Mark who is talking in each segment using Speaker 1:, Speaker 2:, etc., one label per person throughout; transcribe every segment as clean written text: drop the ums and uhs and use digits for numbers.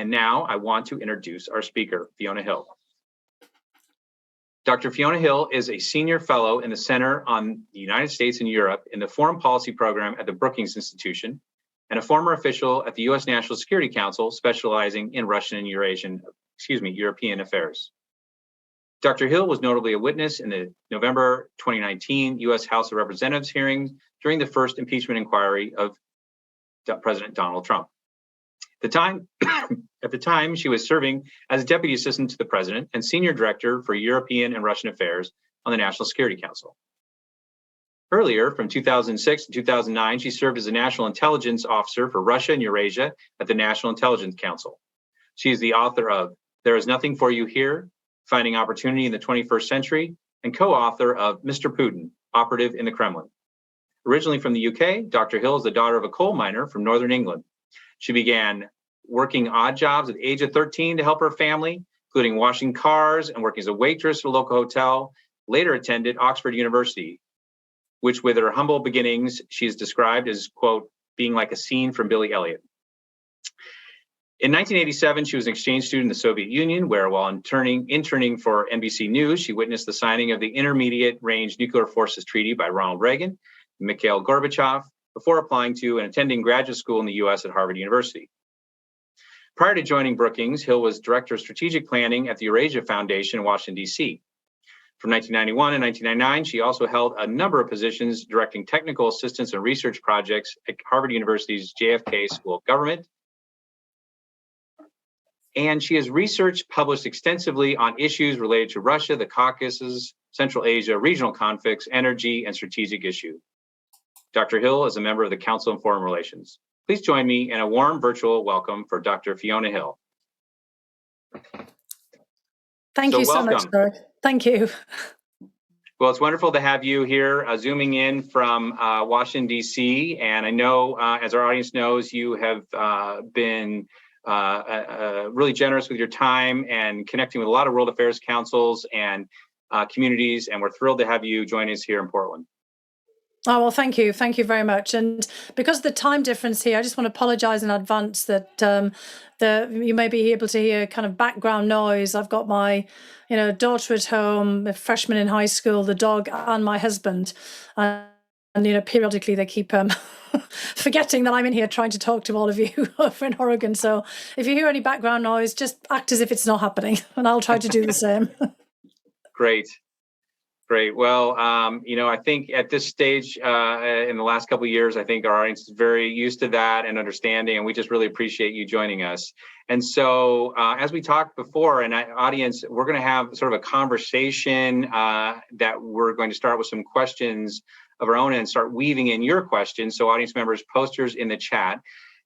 Speaker 1: And now I want to introduce our speaker, Fiona Hill. Dr. Fiona Hill is a senior fellow in the Center on the United States and Europe in the Foreign Policy Program at the Brookings Institution, and a former official at the U.S. National Security Council specializing in Russian and European affairs. Dr. Hill was notably a witness in the November 2019 U.S. House of Representatives hearings during the first impeachment inquiry of President Donald Trump. At the time, she was serving as a deputy assistant to the president and senior director for European and Russian affairs on the National Security Council. Earlier, from 2006 to 2009, she served as a national intelligence officer for Russia and Eurasia at the National Intelligence Council. She is the author of There Is Nothing for You Here, Finding Opportunity in the 21st Century, and co-author of Mr. Putin, Operative in the Kremlin. Originally from the UK, Dr. Hill is the daughter of a coal miner from Northern England. She began working odd jobs at the age of 13 to help her family, including washing cars and working as a waitress at a local hotel. Later attended Oxford University, which with her humble beginnings, she is described as, quote, being like a scene from Billy Elliot. In 1987, she was an exchange student in the Soviet Union, where while interning for NBC News, she witnessed the signing of the Intermediate Range Nuclear Forces Treaty by Ronald Reagan and Mikhail Gorbachev before applying to and attending graduate school in the US at Harvard University. Prior to joining Brookings, Hill was director of strategic planning at the Eurasia Foundation in Washington, D.C. From 1991 and 1999, she also held a number of positions directing technical assistance and research projects at Harvard University's JFK School of Government. And she has published extensively on issues related to Russia, the Caucasus, Central Asia, regional conflicts, energy, and strategic issues. Dr. Hill is a member of the Council on Foreign Relations. Please join me in a warm virtual welcome for Dr. Fiona Hill.
Speaker 2: Thank you so much, sir. Thank you.
Speaker 1: Well, it's wonderful to have you here, zooming in from Washington, D.C. And I know, as our audience knows, you have been really generous with your time and connecting with a lot of world affairs councils and communities. And we're thrilled to have you join us here in Portland.
Speaker 2: Oh, well, thank you. Thank you very much. And because of the time difference here, I just want to apologize in advance that you may be able to hear kind of background noise. I've got my, daughter at home, a freshman in high school, the dog, and my husband. And periodically they keep forgetting that I'm in here trying to talk to all of you over in Oregon. So if you hear any background noise, just act as if it's not happening, and I'll try to do the same.
Speaker 1: Great. Well, I think at this stage in the last couple of years, I think our audience is very used to that and understanding, and we just really appreciate you joining us. And so as we talked before, and audience, we're going to have sort of a conversation that we're going to start with some questions of our own and start weaving in your questions. So audience members, posters in the chat.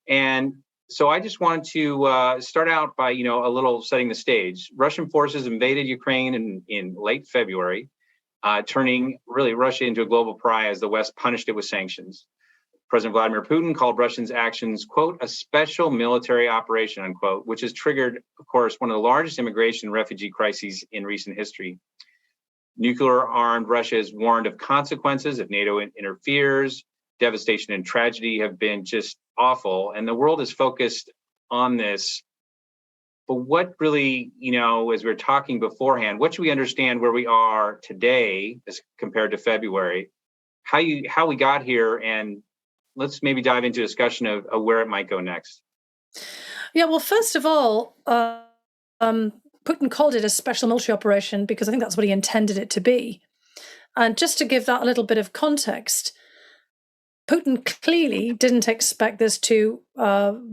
Speaker 1: And so I just wanted to start out by, a little setting the stage. Russian forces invaded Ukraine in late February. Turning really Russia into a global pariah as the West punished it with sanctions. President Vladimir Putin called Russia's actions, quote, a special military operation, unquote, which has triggered, of course, one of the largest immigration and refugee crises in recent history. Nuclear-armed Russia is warned of consequences if NATO interferes. Devastation and tragedy have been just awful, and the world is focused on this. But what really, as we were talking beforehand, what should we understand where we are today as compared to February, how we got here, and let's maybe dive into a discussion of where it might go next.
Speaker 2: Yeah, well, first of all, Putin called it a special military operation because I think that's what he intended it to be. And just to give that a little bit of context, Putin clearly didn't expect this to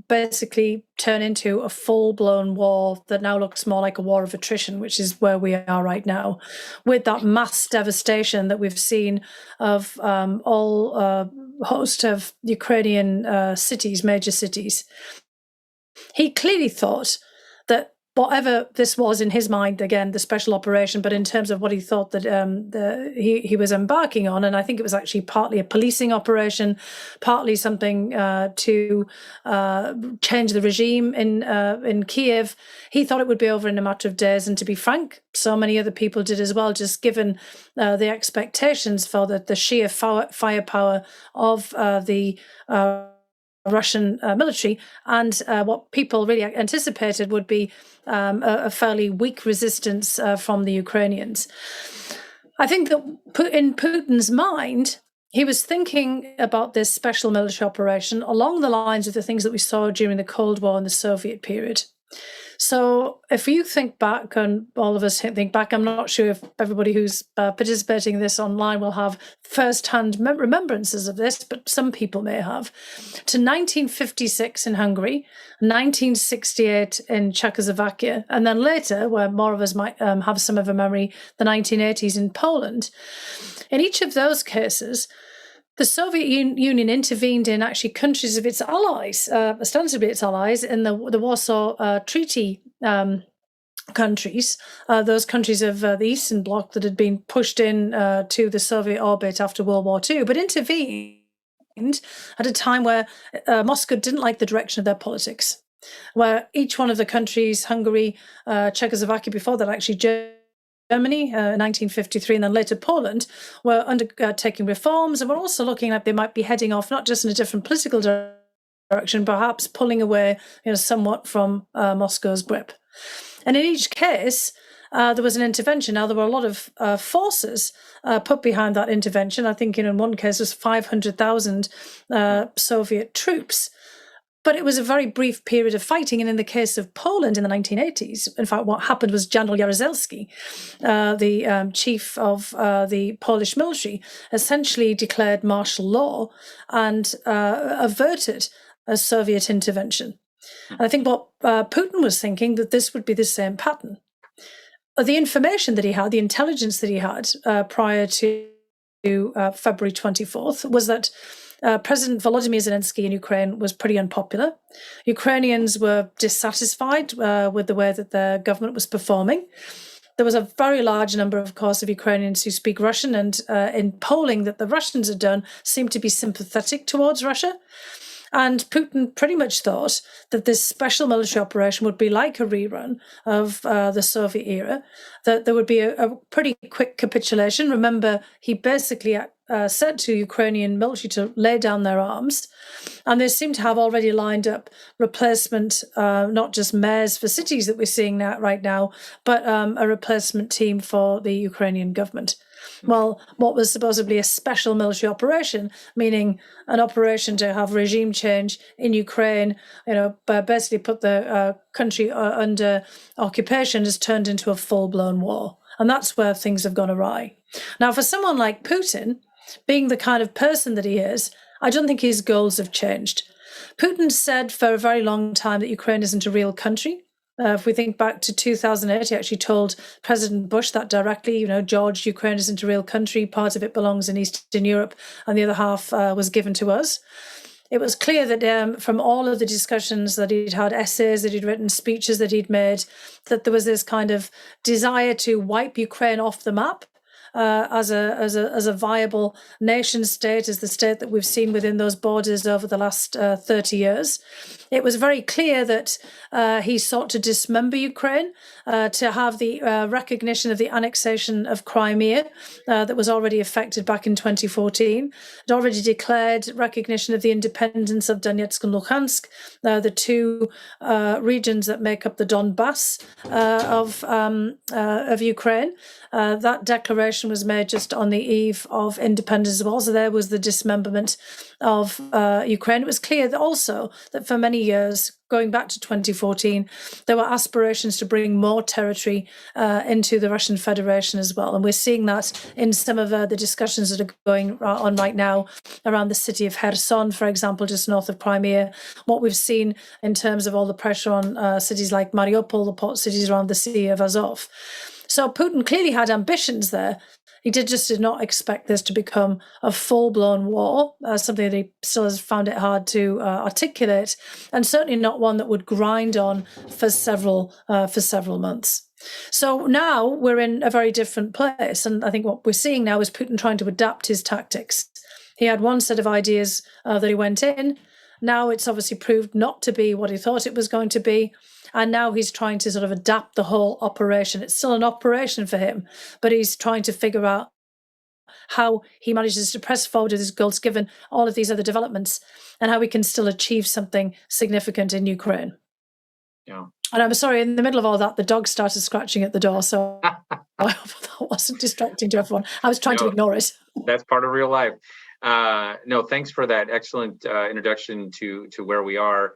Speaker 2: basically turn into a full-blown war that now looks more like a war of attrition, which is where we are right now, with that mass devastation that we've seen of all host of Ukrainian cities, major cities. He clearly thought that whatever this was in his mind, again, the special operation, but in terms of what he thought that he was embarking on, and I think it was actually partly a policing operation, partly something to change the regime in Kiev. He thought it would be over in a matter of days, and to be frank, so many other people did as well, just given the expectations for the sheer firepower of the Russian military, and what people really anticipated would be a fairly weak resistance from the Ukrainians. I think that in Putin's mind, he was thinking about this special military operation along the lines of the things that we saw during the Cold War and the Soviet period. So if you think back, and all of us think back, I'm not sure if everybody who's participating in this online will have first-hand remembrances of this, but some people may have, to 1956 in Hungary, 1968 in Czechoslovakia, and then later, where more of us might have some of a memory, the 1980s in Poland. In each of those cases, the Soviet Union intervened in actually countries of its allies, ostensibly its allies, in the Warsaw Treaty countries, those countries of the Eastern Bloc that had been pushed in to the Soviet orbit after World War II, but intervened at a time where Moscow didn't like the direction of their politics, where each one of the countries, Hungary, Czechoslovakia, before that actually Germany, 1953, and then later Poland, were undertaking reforms, and were also looking like they might be heading off not just in a different political direction, perhaps pulling away, somewhat from Moscow's grip. And in each case, there was an intervention. Now, there were a lot of forces put behind that intervention. I think in one case, it was 500,000 Soviet troops. But it was a very brief period of fighting. And in the case of Poland in the 1980s, in fact, what happened was General Jaruzelski, the chief of the Polish military, essentially declared martial law and averted a Soviet intervention. And I think what Putin was thinking, that this would be the same pattern. The information that he had, the intelligence that he had prior to February 24th was that President Volodymyr Zelensky in Ukraine was pretty unpopular. Ukrainians were dissatisfied with the way that their government was performing. There was a very large number, of course, of Ukrainians who speak Russian, and in polling that the Russians had done, seemed to be sympathetic towards Russia. And Putin pretty much thought that this special military operation would be like a rerun of the Soviet era, that there would be a pretty quick capitulation. Remember, he basically said to Ukrainian military to lay down their arms, and they seem to have already lined up replacement, not just mayors for cities that we're seeing right now, but a replacement team for the Ukrainian government. Well, what was supposedly a special military operation, meaning an operation to have regime change in Ukraine, basically put the country under occupation, has turned into a full-blown war. And that's where things have gone awry. Now, for someone like Putin, being the kind of person that he is, I don't think his goals have changed. Putin said for a very long time that Ukraine isn't a real country. If we think back to 2008, he actually told President Bush that directly, George, Ukraine isn't a real country. Part of it belongs in Eastern Europe and the other half was given to us. It was clear that from all of the discussions that he'd had, essays that he'd written, speeches that he'd made, that there was this kind of desire to wipe Ukraine off the map. As a viable nation state, as the state that we've seen within those borders over the last 30 years. It was very clear that he sought to dismember Ukraine, to have the recognition of the annexation of Crimea that was already effected back in 2014. It already declared recognition of the independence of Donetsk and Luhansk, the two regions that make up the Donbass of Ukraine. That declaration was made just on the eve of independence as well. So there was the dismemberment of Ukraine. It was clear that also that for many years, going back to 2014, there were aspirations to bring more territory into the Russian Federation as well. And we're seeing that in some of the discussions that are going on right now around the city of Kherson, for example, just north of Crimea. What we've seen in terms of all the pressure on cities like Mariupol, the port cities around the Sea of Azov. So Putin clearly had ambitions there. He did not expect this to become a full-blown war, something that he still has found it hard to articulate, and certainly not one that would grind on for several months. So now we're in a very different place, and I think what we're seeing now is Putin trying to adapt his tactics. He had one set of ideas that he went in. Now it's obviously proved not to be what he thought it was going to be. And now he's trying to sort of adapt the whole operation. It's still an operation for him, but he's trying to figure out how he manages to press forward with his goals given all of these other developments, and how we can still achieve something significant in Ukraine.
Speaker 1: Yeah.
Speaker 2: And I'm sorry, in the middle of all that, the dog started scratching at the door, so I hope that wasn't distracting to everyone. I was trying to ignore it.
Speaker 1: That's part of real life. No, thanks for that excellent introduction to where we are.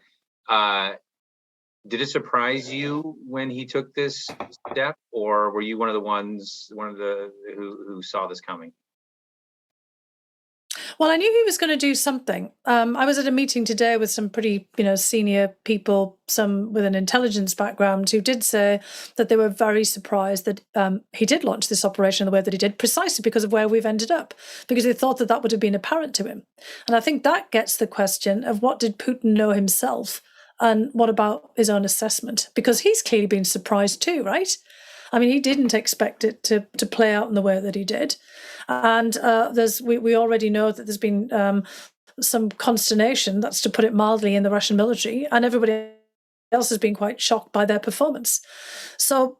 Speaker 1: Did it surprise you when he took this step, or were you one of the who saw this coming?
Speaker 2: Well, I knew he was going to do something. I was at a meeting today with some pretty, senior people, some with an intelligence background, who did say that they were very surprised that he did launch this operation the way that he did, precisely because of where we've ended up, because they thought that would have been apparent to him. And I think that gets the question of what did Putin know himself, and what about his own assessment? Because he's clearly been surprised too, right? I mean, he didn't expect it to play out in the way that he did. And we already know that there's been some consternation, that's to put it mildly, in the Russian military, and everybody else has been quite shocked by their performance. So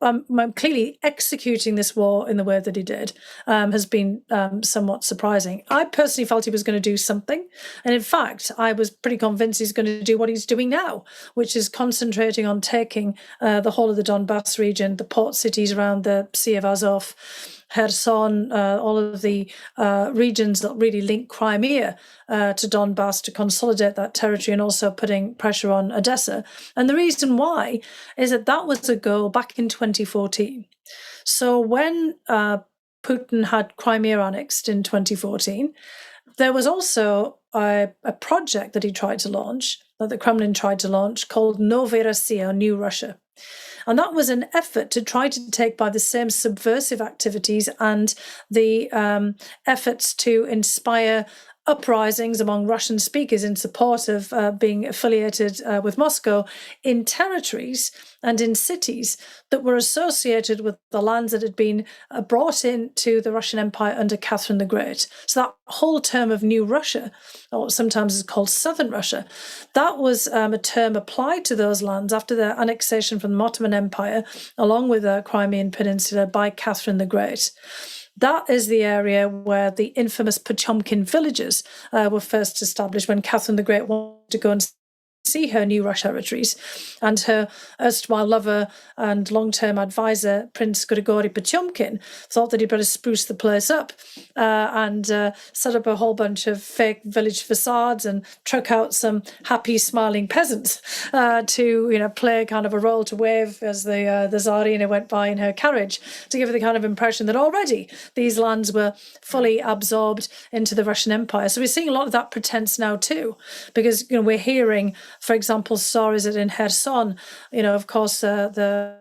Speaker 2: clearly executing this war in the way that he did has been somewhat surprising. I personally felt he was going to do something. And in fact, I was pretty convinced he's going to do what he's doing now, which is concentrating on taking the whole of the Donbass region, the port cities around the Sea of Azov, Kherson, all of the regions that really link Crimea to Donbass, to consolidate that territory, and also putting pressure on Odessa. And the reason why is that was a goal back in 2014. So when Putin had Crimea annexed in 2014, there was also a project that he tried to launch, that the Kremlin tried to launch, called Novaya Russia, New Russia. And that was an effort to try to take by the same subversive activities and the efforts to inspire uprisings among Russian speakers in support of being affiliated with Moscow in territories and in cities that were associated with the lands that had been brought into the Russian Empire under Catherine the Great. So that whole term of New Russia, or sometimes is called Southern Russia, that was a term applied to those lands after their annexation from the Ottoman Empire, along with the Crimean Peninsula, by Catherine the Great. That is the area where the infamous Potemkin villages were first established when Catherine the Great wanted to go and see her new Russian territories. And her erstwhile lover and long-term advisor, Prince Grigory Potemkin, thought that he'd better spruce the place up and set up a whole bunch of fake village facades and truck out some happy, smiling peasants to play kind of a role to wave as the Tsarina went by in her carriage, to give the kind of impression that already these lands were fully absorbed into the Russian Empire. So we're seeing a lot of that pretense now too, because we're hearing, for example, is it in Kherson? Of course, the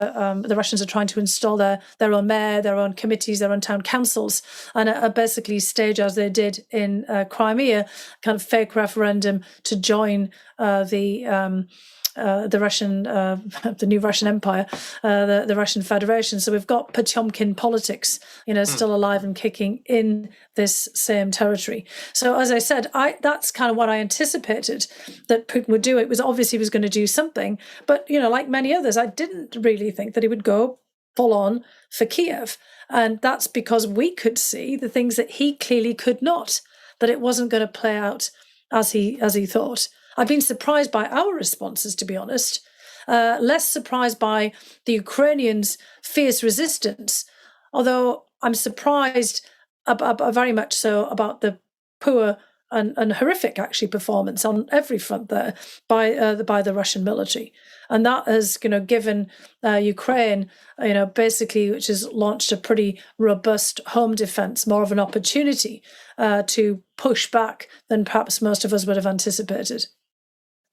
Speaker 2: Russians are trying to install their own mayor, their own committees, their own town councils, and basically stage, as they did in Crimea, kind of fake referendum to join the Russian, the new Russian Empire, the Russian Federation. So we've got Potemkin politics, still alive and kicking in this same territory. So as I said, that's kind of what I anticipated that Putin would do. It was obvious he was going to do something, but like many others, I didn't really think that he would go full on for Kiev, and that's because we could see the things that he clearly could not. That it wasn't going to play out as he thought. I've been surprised by our responses, to be honest, less surprised by the Ukrainians' fierce resistance, although I'm surprised very much so about the poor and horrific, actually, performance on every front there by the Russian military. And that has, given Ukraine, basically, which has launched a pretty robust home defense, more of an opportunity to push back than perhaps most of us would have anticipated.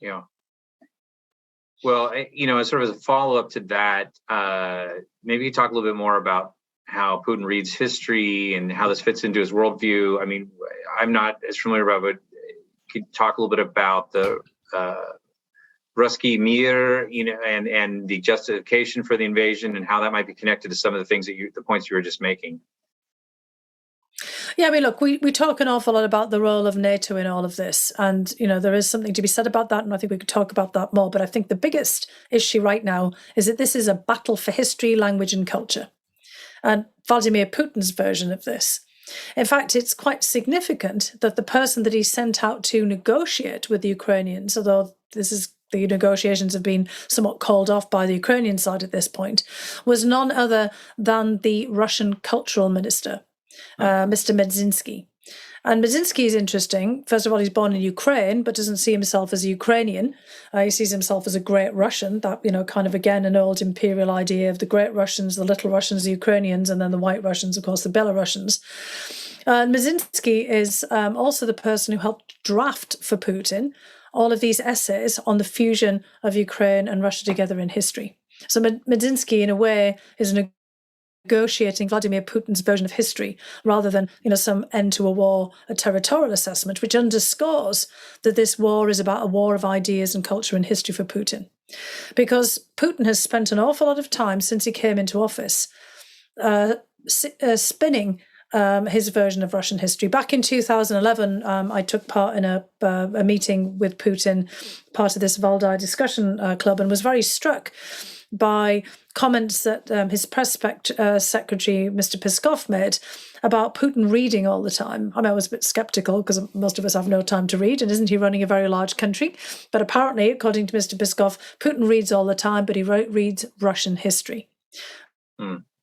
Speaker 1: Yeah. Well, sort of as a follow-up to that, maybe you talk a little bit more about how Putin reads history and how this fits into his worldview. I mean, I'm not as familiar about it, but could you talk a little bit about the Ruski Mir, and the justification for the invasion, and how that might be connected to some of the things the points you were just making.
Speaker 2: Yeah, I mean, look, we talk an awful lot about the role of NATO in all of this. And, there is something to be said about that. And I think we could talk about that more. But I think the biggest issue right now is that this is a battle for history, language, and culture. And Vladimir Putin's version of this In fact, it's quite significant that the person that he sent out to negotiate with the Ukrainians, although the negotiations have been somewhat called off by the Ukrainian side at this point, was none other than the Russian cultural minister, Mr. Medzinski. And Medzinski is interesting. First of all, he's born in Ukraine, but doesn't see himself as a Ukrainian. He sees himself as a Great Russian. That, kind of, again, an old imperial idea of the Great Russians, the Little Russians, the Ukrainians, and then the White Russians, of course, the Belarusians. Medzinski is also the person who helped draft for Putin all of these essays on the fusion of Ukraine and Russia together in history. So Medzinski, in a way, is negotiating Vladimir Putin's version of history rather than, some end to a war, a territorial assessment, which underscores that this war is about a war of ideas and culture and history for Putin. Because Putin has spent an awful lot of time since he came into office spinning his version of Russian history. Back in 2011, I took part in a meeting with Putin, part of this Valdai discussion club, and was very struck by comments that his press secretary, Mr. Peskov, made about Putin reading all the time. I was a bit skeptical because most of us have no time to read, and isn't he running a very large country? But apparently, according to Mr. Peskov, Putin reads all the time, but he reads Russian history.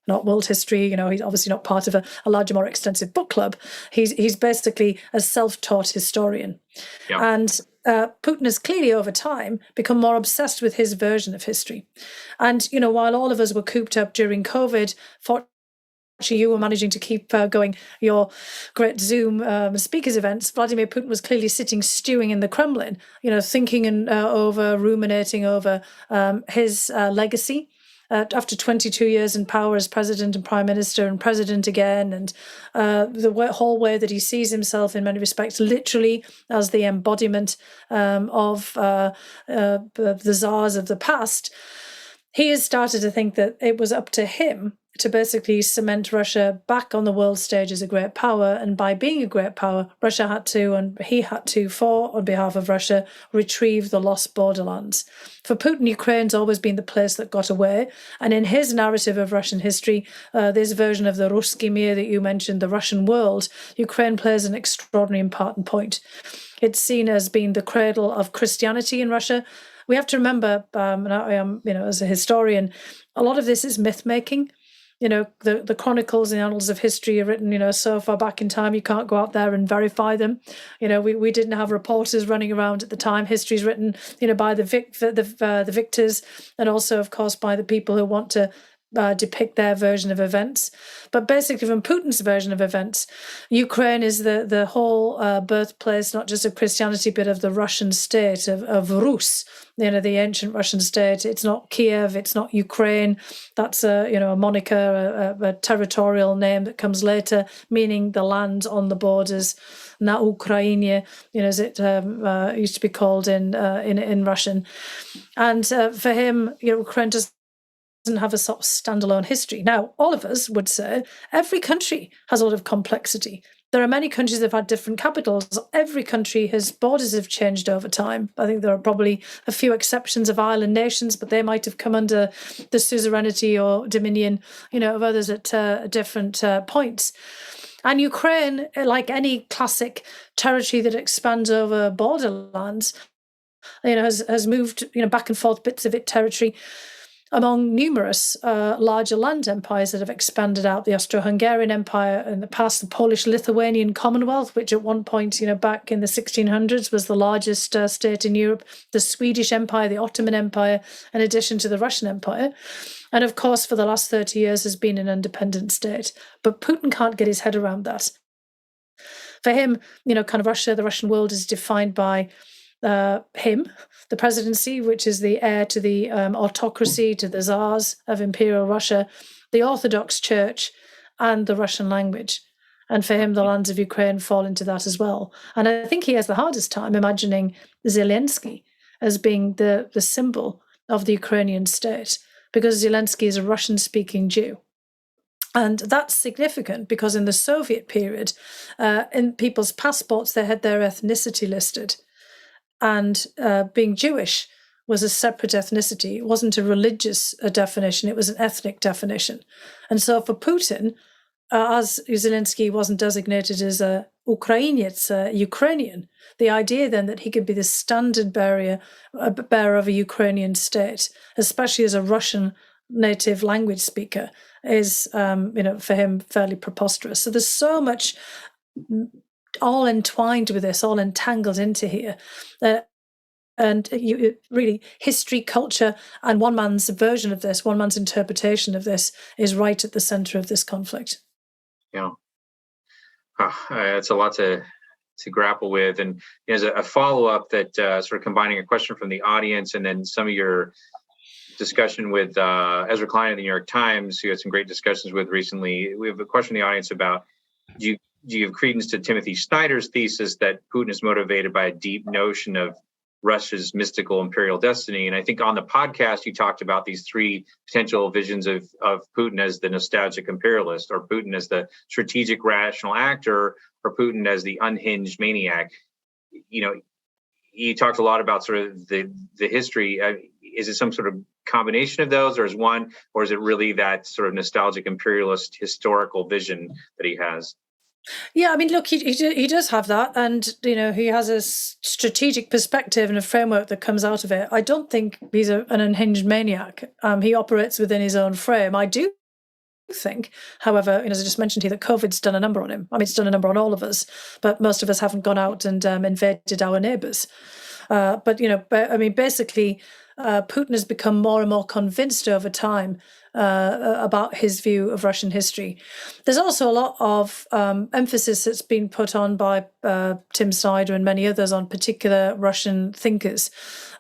Speaker 2: Not world history. He's obviously not part of a larger, more extensive book club. He's basically a self-taught historian. Yeah. And Putin has clearly, over time, become more obsessed with his version of history. And, while all of us were cooped up during COVID, fortunately, you were managing to keep going your great Zoom speakers events. Vladimir Putin was clearly sitting, stewing in the Kremlin, thinking and ruminating over his legacy. After 22 years in power as president and prime minister and president again, and the whole way that he sees himself in many respects literally as the embodiment of the czars of the past, he has started to think that it was up to him to basically cement Russia back on the world stage as a great power. And by being a great power, Russia had to, and he had to, on behalf of Russia, retrieve the lost borderlands. For Putin, Ukraine's always been the place that got away. And in his narrative of Russian history, this version of the Ruski Mir that you mentioned, the Russian world, Ukraine plays an extraordinarily important point. It's seen as being the cradle of Christianity in Russia. We have to remember, and I am, as a historian, a lot of this is myth-making. The chronicles and annals of history are written, so far back in time, you can't go out there and verify them. We didn't have reporters running around at the time. History's written, by the victors, and also, of course, by the people who want to depict their version of events. But basically, from Putin's version of events, Ukraine is the whole birthplace, not just of Christianity, but of the Russian state, of Rus, the ancient Russian state. It's not Kiev, it's not Ukraine. That's a moniker, a territorial name that comes later, meaning the land on the borders. Na Ukrainie, as it used to be called in Russian. And for him, Ukraine doesn't have a sort of standalone history. Now, all of us would say every country has a lot of complexity. There are many countries that have had different capitals. Every country, his borders have changed over time. I think there are probably a few exceptions of island nations, but they might have come under the suzerainty or dominion, of others at different points. And Ukraine, like any classic territory that expands over borderlands, has moved, back and forth bits of its territory among numerous larger land empires that have expanded out. The Austro-Hungarian Empire in the past, the Polish-Lithuanian Commonwealth, which at one point, back in the 1600s was the largest state in Europe, the Swedish Empire, the Ottoman Empire, in addition to the Russian Empire. And of course, for the last 30 years has been an independent state. But Putin can't get his head around that. For him, kind of Russia, the Russian world is defined by him, the presidency, which is the heir to the autocracy, to the czars of Imperial Russia, the Orthodox Church, and the Russian language. And for him, the lands of Ukraine fall into that as well. And I think he has the hardest time imagining Zelensky as being the symbol of the Ukrainian state, because Zelensky is a Russian-speaking Jew. And that's significant because in the Soviet period, in people's passports, they had their ethnicity listed. And being Jewish was a separate ethnicity. It wasn't a religious definition, it was an ethnic definition. And so for Putin, as Zelensky wasn't designated as a Ukrainian, Ukrainian, the idea then that he could be the standard bearer of a Ukrainian state, especially as a Russian native language speaker, is, for him, fairly preposterous. So there's so much all entwined with this, all entangled into here. And really, history, culture, and one man's version of this, one man's interpretation of this, is right at the center of this conflict.
Speaker 1: Yeah. It's a lot to grapple with. And as a follow-up that sort of combining a question from the audience and then some of your discussion with Ezra Klein of the New York Times, who had some great discussions with recently. We have a question in the audience about, do you give credence to Timothy Snyder's thesis that Putin is motivated by a deep notion of Russia's mystical imperial destiny? And I think on the podcast, you talked about these three potential visions of Putin as the nostalgic imperialist, or Putin as the strategic rational actor, or Putin as the unhinged maniac. You talked a lot about sort of the history. Is it some sort of combination of those, or is it really that sort of nostalgic imperialist historical vision that he has?
Speaker 2: Yeah, I mean, look, he does have that, and he has a strategic perspective and a framework that comes out of it. I don't think he's an unhinged maniac. He operates within his own frame. I do think, however, as I just mentioned here, that COVID's done a number on him. I mean, it's done a number on all of us, but most of us haven't gone out and invaded our neighbours. Basically, Putin has become more and more convinced over time about his view of Russian history. There's also a lot of emphasis that's been put on by Tim Snyder and many others on particular Russian thinkers.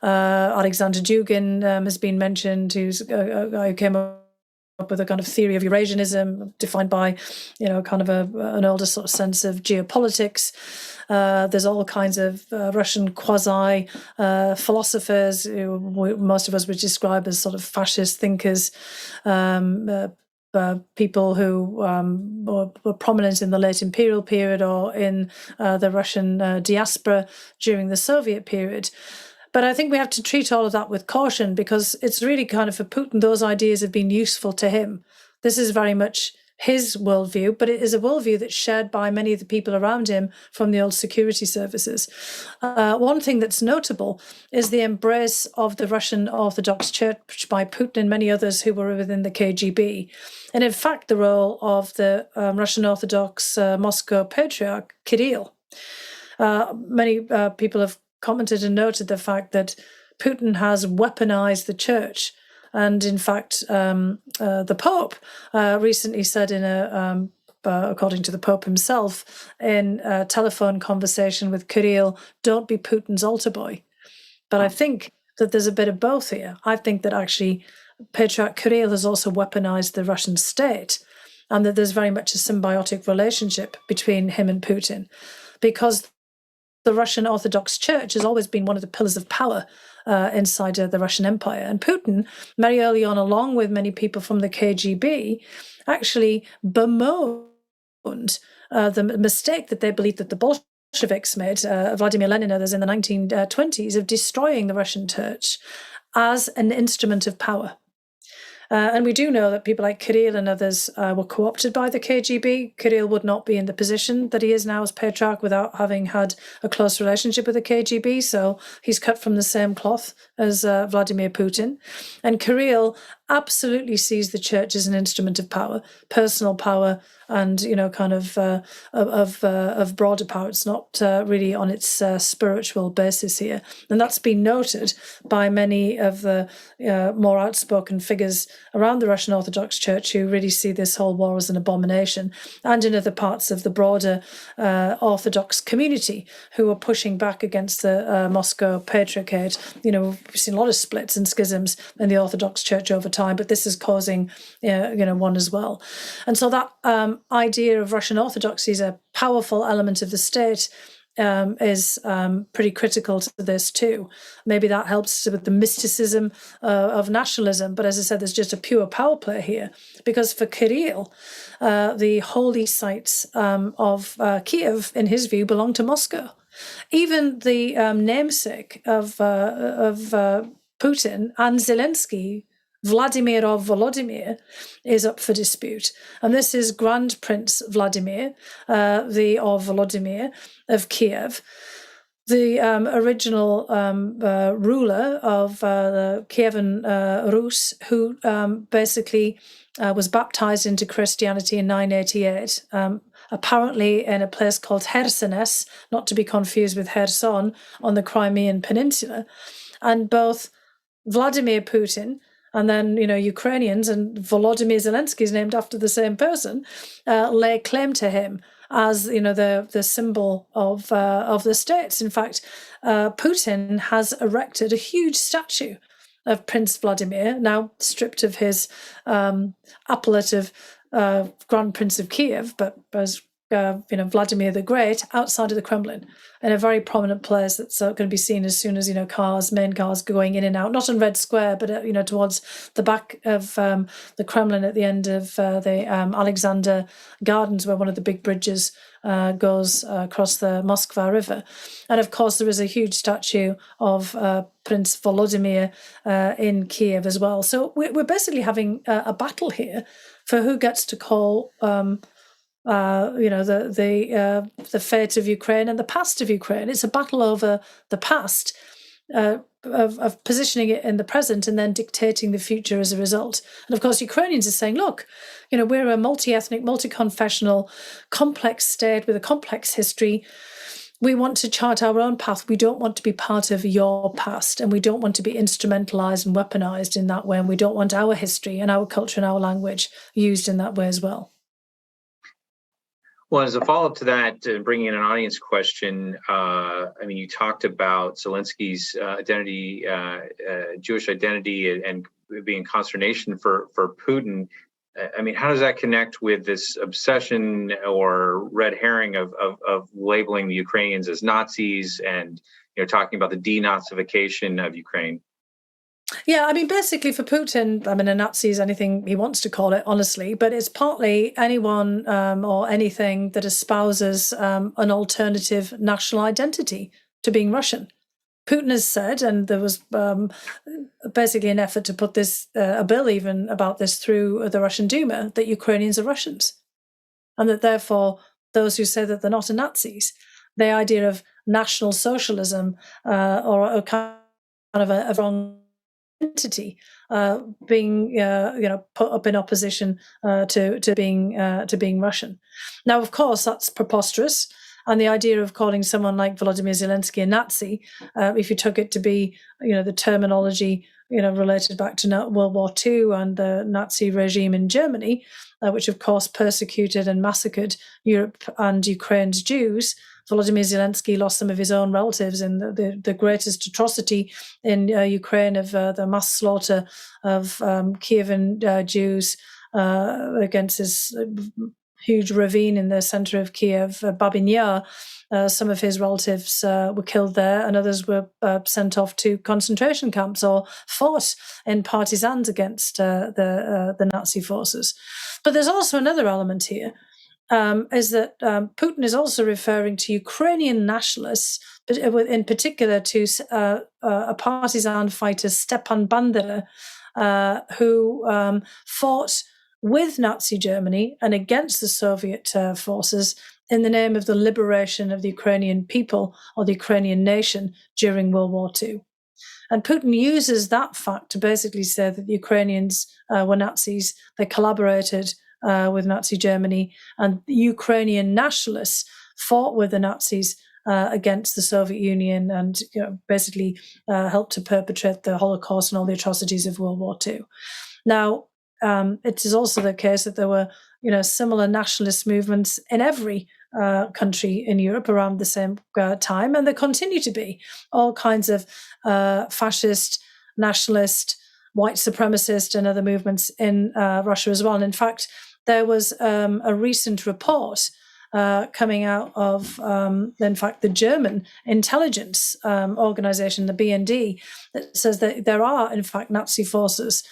Speaker 2: Alexander Dugin has been mentioned, who's a guy who came up with a kind of theory of Eurasianism defined by, kind of an older sort of sense of geopolitics. There's all kinds of Russian quasi philosophers who most of us would describe as sort of fascist thinkers, people who were prominent in the late imperial period or in the Russian diaspora during the Soviet period. But I think we have to treat all of that with caution, because it's really kind of, for Putin, those ideas have been useful to him. This is very much his worldview, but it is a worldview that's shared by many of the people around him from the old security services. One thing that's notable is the embrace of the Russian Orthodox Church by Putin and many others who were within the KGB. And in fact, the role of the Russian Orthodox Moscow Patriarch, Kirill. Many people have commented and noted the fact that Putin has weaponized the church. And in fact, the Pope recently said according to the Pope himself, in a telephone conversation with Kirill, don't be Putin's altar boy. But I think that there's a bit of both here. I think that actually Patriarch Kirill has also weaponized the Russian state, and that there's very much a symbiotic relationship between him and Putin, because the Russian Orthodox Church has always been one of the pillars of power inside the Russian Empire. And Putin, very early on, along with many people from the KGB, actually bemoaned the mistake that they believed that the Bolsheviks made, Vladimir Lenin and others in the 1920s, of destroying the Russian church as an instrument of power. And we do know that people like Kirill and others were co-opted by the KGB. Kirill would not be in the position that he is now as Patriarch without having had a close relationship with the KGB. So he's cut from the same cloth as Vladimir Putin. And Kirill absolutely sees the church as an instrument of power, personal power, and kind of broader power. It's not really on its spiritual basis here, and that's been noted by many of the more outspoken figures around the Russian Orthodox Church, who really see this whole war as an abomination, and in other parts of the broader Orthodox community who are pushing back against the Moscow Patriarchate. We've seen a lot of splits and schisms in the Orthodox Church over time, but this is causing one as well. And so that idea of Russian Orthodoxy as a powerful element of the state is pretty critical to this too. Maybe that helps with the mysticism of nationalism, but as I said, there's just a pure power play here, because for Kirill, the holy sites of Kiev, in his view, belong to Moscow. Even the namesake of Putin and Zelensky, Vladimir or Volodymyr is up for dispute. And this is Grand Prince Vladimir, or Volodymyr of Kiev, the original ruler of the Kievan Rus, who basically was baptized into Christianity in 988, apparently in a place called Khersones, not to be confused with Kherson, on the Crimean Peninsula. And both Vladimir Putin and then, Ukrainians, and Volodymyr Zelensky is named after the same person, lay claim to him as, the symbol of the states. In fact, Putin has erected a huge statue of Prince Vladimir, now stripped of his appellate of Grand Prince of Kiev, but as Vladimir the Great, outside of the Kremlin, in a very prominent place that's going to be seen as soon as main cars going in and out, not on Red Square, but towards the back of the Kremlin at the end of the Alexander Gardens, where one of the big bridges goes across the Moskva River. And of course, there is a huge statue of Prince Volodymyr in Kiev as well. So we're basically having a battle here for who gets to call the fate of Ukraine and the past of Ukraine. It's a battle over the past, of positioning it in the present and then dictating the future as a result. And of course, Ukrainians are saying, look, we're a multi-ethnic, multi-confessional, complex state with a complex history. We want to chart our own path. We don't want to be part of your past, and we don't want to be instrumentalized and weaponized in that way. And we don't want our history and our culture and our language used in that way as well.
Speaker 1: Well, as a follow-up to that, bringing in an audience question, you talked about Zelensky's identity, Jewish identity, and being consternation for Putin. How does that connect with this obsession or red herring of labeling the Ukrainians as Nazis and talking about the denazification of Ukraine?
Speaker 2: Yeah, basically for Putin, a Nazi is anything he wants to call it, honestly, but it's partly anyone or anything that espouses an alternative national identity to being Russian. Putin has said, and there was basically an effort to put this, a bill even about this through the Russian Duma, that Ukrainians are Russians. And that therefore those who say that they're not are Nazis. The idea of National Socialism or a kind of a wrong entity being put up in opposition to being Russian. Now, of course, that's preposterous. And the idea of calling someone like Volodymyr Zelensky a Nazi, if you took it to be, the terminology, related back to World War II and the Nazi regime in Germany, which of course persecuted and massacred Europe and Ukraine's Jews. Volodymyr Zelensky lost some of his own relatives in the greatest atrocity in Ukraine of the mass slaughter of Kievan Jews against this huge ravine in the center of Kiev, Babin Yar. Some of his relatives were killed there, and others were sent off to concentration camps or fought in partisans against the Nazi forces. But there's also another element here, is that Putin is also referring to Ukrainian nationalists, but in particular to a partisan fighter, Stepan Bandera, who fought with Nazi Germany and against the Soviet forces in the name of the liberation of the Ukrainian people or the Ukrainian nation during World War II. And Putin uses that fact to basically say that the Ukrainians were Nazis, they collaborated with Nazi Germany, and the Ukrainian nationalists fought with the Nazis against the Soviet Union and basically helped to perpetrate the Holocaust and all the atrocities of World War II. Now, it is also the case that there were, similar nationalist movements in every country in Europe around the same time, and there continue to be all kinds of fascist, nationalist, white supremacist, and other movements in Russia as well. And in fact, there was a recent report coming out of, in fact, the German intelligence organization, the BND, that says that there are, in fact, Nazi forces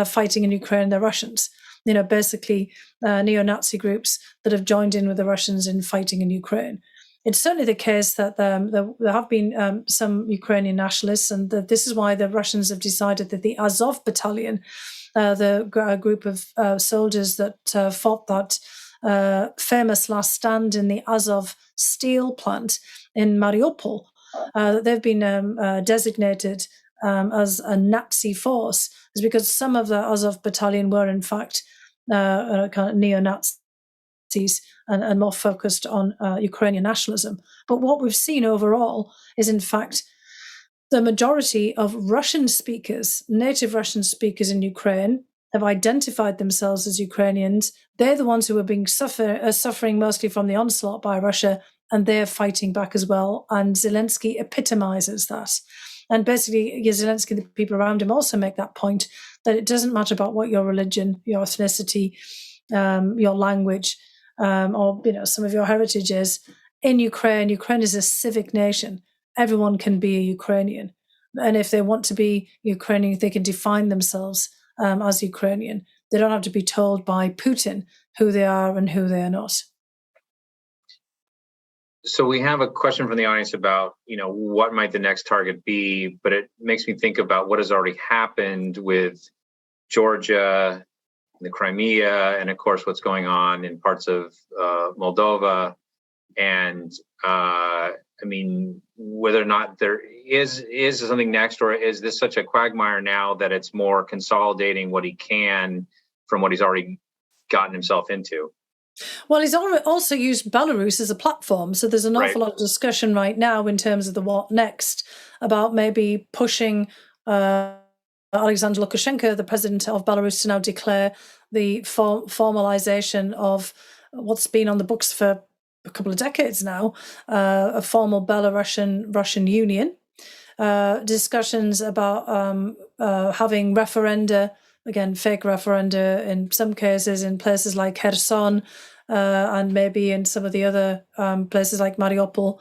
Speaker 2: fighting in Ukraine. They're Russians, basically neo-Nazi groups that have joined in with the Russians in fighting in Ukraine. It's certainly the case that there have been some Ukrainian nationalists, and this is why the Russians have decided that the Azov battalion the group of soldiers that fought that famous last stand in the Azov steel plant in Mariupol. They've been designated as a Nazi force, is because some of the Azov battalion were in fact kind of neo-Nazis and more focused on Ukrainian nationalism. But what we've seen overall is, in fact, the majority of Russian speakers, native Russian speakers in Ukraine, have identified themselves as Ukrainians. They're the ones who are being suffering mostly from the onslaught by Russia, and they're fighting back as well. And Zelensky epitomizes that. And basically, Zelensky, the people around him also make that point, that it doesn't matter about what your religion, your ethnicity, your language, or some of your heritage is. In Ukraine, Ukraine is a civic nation. Everyone can be a Ukrainian. And if they want to be Ukrainian, they can define themselves as Ukrainian. They don't have to be told by Putin who they are and who they are not.
Speaker 1: So we have a question from the audience about, what might the next target be, but it makes me think about what has already happened with Georgia, the Crimea, and of course what's going on in parts of Moldova. And whether or not there is something next, or is this such a quagmire now that it's more consolidating what he can from what he's already gotten himself into?
Speaker 2: Well, he's also used Belarus as a platform. So there's an awful lot of discussion right now in terms of the what next, about maybe pushing Alexander Lukashenko, the president of Belarus, to now declare the formalization of what's been on the books for a couple of decades now, a formal Belarusian-Russian union. Discussions about having referenda, again, fake referenda in some cases in places like Kherson, and maybe in some of the other places like Mariupol,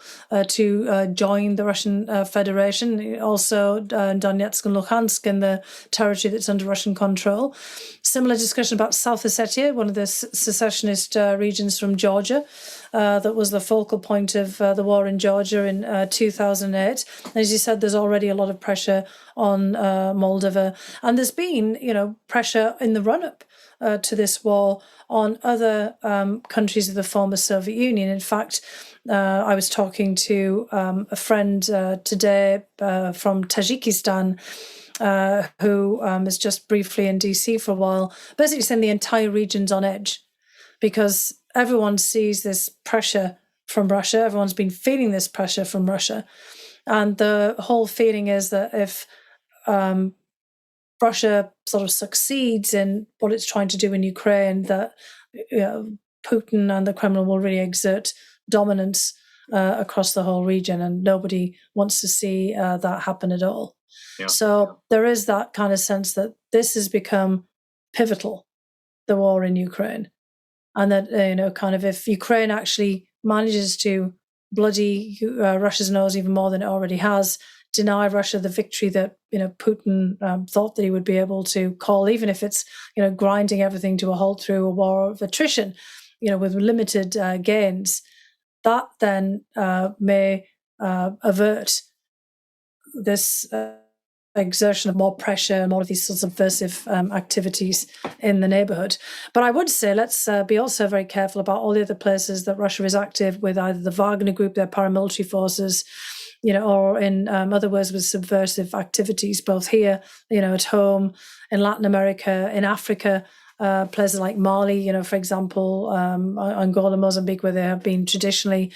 Speaker 2: to join the Russian Federation, also Donetsk and Luhansk in the territory that's under Russian control. Similar discussion about South Ossetia, one of the secessionist regions from Georgia, that was the focal point of the war in Georgia in 2008. And as you said, there's already a lot of pressure on Moldova. And there's been, pressure in the run-up to this war on other countries of the former Soviet Union. In fact, I was talking to a friend today from Tajikistan, who is just briefly in DC for a while, basically saying the entire region's on edge because everyone sees this pressure from Russia. Everyone's been feeling this pressure from Russia. And the whole feeling is that if Russia sort of succeeds in what it's trying to do in Ukraine, that Putin and the Kremlin will really exert dominance across the whole region, and nobody wants to see that happen at all. Yeah. So there is that kind of sense that this has become pivotal, the war in Ukraine, and that kind of if Ukraine actually manages to bloody Russia's nose even more than it already has, deny Russia the victory that Putin thought that he would be able to call, even if it's grinding everything to a halt through a war of attrition, with limited gains, that then may avert this exertion of more pressure, more of these sorts of subversive activities in the neighborhood. But I would say let's be also very careful about all the other places that Russia is active with, either the Wagner Group, their paramilitary forces, or in other ways with subversive activities, both here, at home, in Latin America, in Africa, places like Mali, for example, Angola, Mozambique, where they have been traditionally,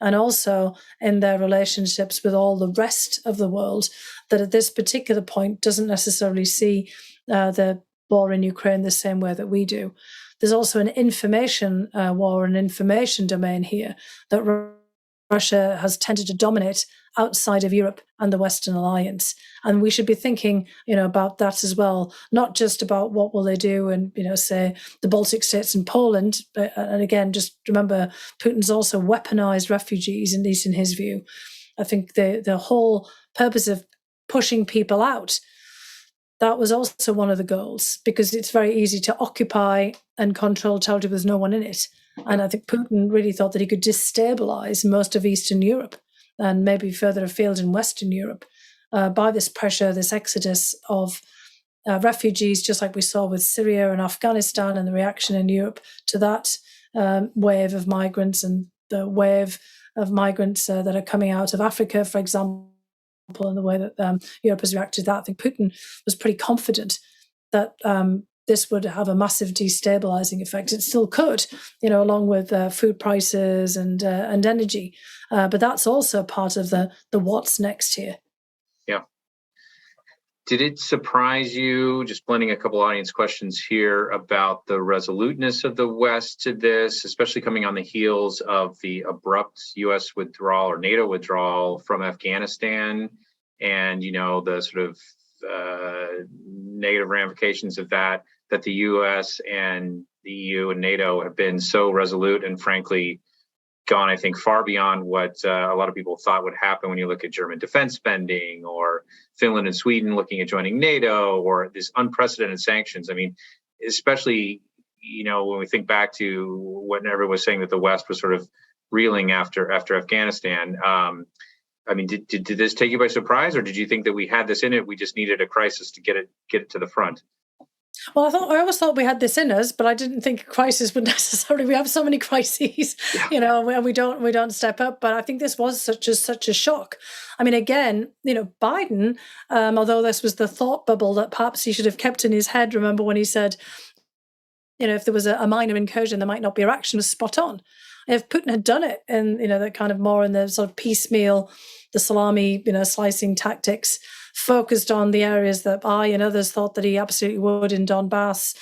Speaker 2: and also in their relationships with all the rest of the world, that at this particular point doesn't necessarily see the war in Ukraine the same way that we do. There's also an information war, an information domain here that Russia has tended to dominate outside of Europe and the Western alliance. And we should be thinking, about that as well, not just about what will they do in, say, the Baltic states and Poland. And again, just remember, Putin's also weaponized refugees, at least in his view. I think the whole purpose of pushing people out, that was also one of the goals, because it's very easy to occupy and control territory with no one in it. And I think Putin really thought that he could destabilize most of Eastern Europe and maybe further afield in Western Europe by this pressure, this exodus of refugees, just like we saw with Syria and Afghanistan, and the reaction in Europe to that wave of migrants, and the wave of migrants that are coming out of Africa, for example, and the way that Europe has reacted to that. I think Putin was pretty confident that this would have a massive destabilizing effect. It still could, along with food prices and energy. But that's also part of the what's next here.
Speaker 1: Yeah. Did it surprise you, just blending a couple audience questions here, about the resoluteness of the West to this, especially coming on the heels of the abrupt U.S. withdrawal or NATO withdrawal from Afghanistan, and, the sort of negative ramifications of that the U.S. and the EU and NATO have been so resolute and frankly gone, I think, far beyond what a lot of people thought would happen when you look at German defense spending, or Finland and Sweden looking at joining NATO, or this unprecedented sanctions. I mean, especially, when we think back to when everyone was saying that the West was sort of reeling after Afghanistan. I mean, did this take you by surprise, or did you think that we had this in it? We just needed a crisis to get it to the front.
Speaker 2: Well, I always thought we had this in us, but I didn't think a crisis would necessarily. We have so many crises, and we don't step up. But I think this was such a shock. I mean, again, Biden, although this was the thought bubble that perhaps he should have kept in his head. Remember when he said, if there was a minor incursion, there might not be a reaction, was spot on. If Putin had done it, and that kind of more in the sort of piecemeal, the salami, slicing tactics, focused on the areas that I and others thought that he absolutely would in Donbass,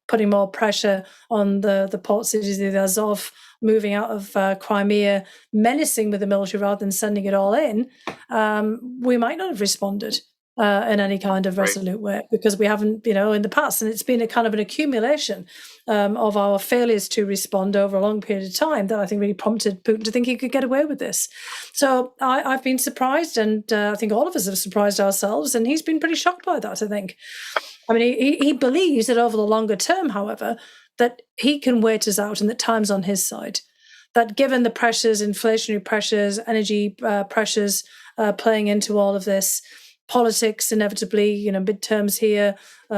Speaker 2: putting more pressure on the port cities of Azov, moving out of Crimea, menacing with the military rather than sending it all in, we might not have responded in any kind of resolute way, because we haven't, in the past. And it's been a kind of an accumulation of our failures to respond over a long period of time that I think really prompted Putin to think he could get away with this. So I've been surprised, and I think all of us have surprised ourselves, and he's been pretty shocked by that, I think. I mean, he believes that over the longer term, however, that he can wait us out and that time's on his side. That given the pressures, inflationary pressures, energy pressures playing into all of this, politics inevitably, midterms here,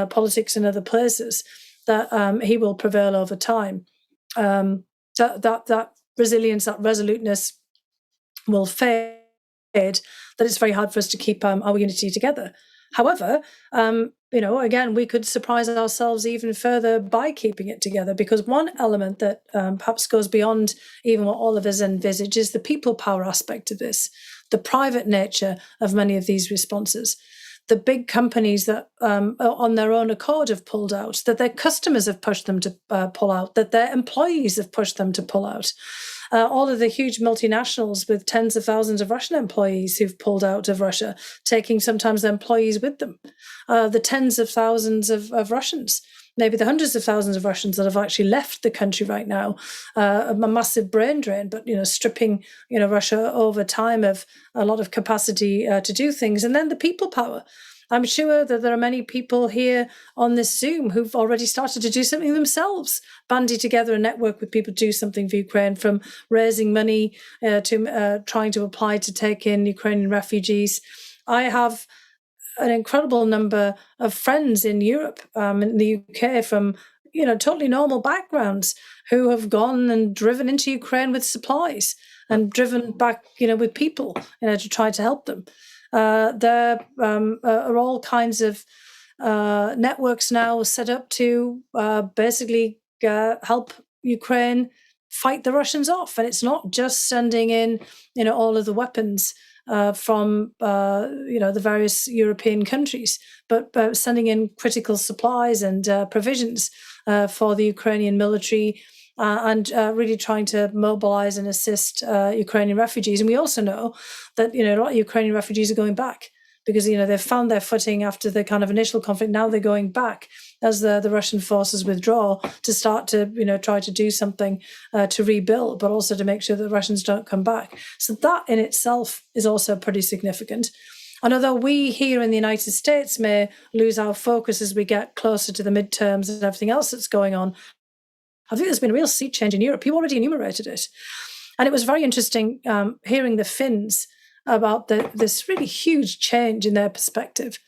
Speaker 2: politics in other places, that he will prevail over time. That resilience, that resoluteness will fade, that it's very hard for us to keep our unity together. However, again, we could surprise ourselves even further by keeping it together, because one element that perhaps goes beyond even what all of us envisage is the people power aspect of this, the private nature of many of these responses. The big companies that on their own accord have pulled out, that their customers have pushed them to pull out, that their employees have pushed them to pull out. All of the huge multinationals with tens of thousands of Russian employees who've pulled out of Russia, taking sometimes their employees with them. The tens of thousands of Russians, maybe the hundreds of thousands of Russians that have actually left the country right now, a massive brain drain, but, stripping, Russia over time of a lot of capacity to do things. And then the people power. I'm sure that there are many people here on this Zoom who've already started to do something themselves, bandy together a network with people to do something for Ukraine, from raising money to trying to apply to take in Ukrainian refugees. I have an incredible number of friends in Europe, in the UK, from totally normal backgrounds, who have gone and driven into Ukraine with supplies and driven back, with people, to try to help them. There are all kinds of networks now set up to basically help Ukraine fight the Russians off, and it's not just sending in, all of the weapons from the various European countries, but sending in critical supplies and provisions for the Ukrainian military, and really trying to mobilize and assist Ukrainian refugees. And we also know that a lot of Ukrainian refugees are going back, because they've found their footing after the kind of initial conflict. Now they're going back as the Russian forces withdraw, to start to try to do something to rebuild, but also to make sure that the Russians don't come back. So that in itself is also pretty significant. And although we here in the United States may lose our focus as we get closer to the midterms and everything else that's going on, I think there's been a real sea change in Europe. You already enumerated it. And it was very interesting hearing the Finns about this really huge change in their perspective,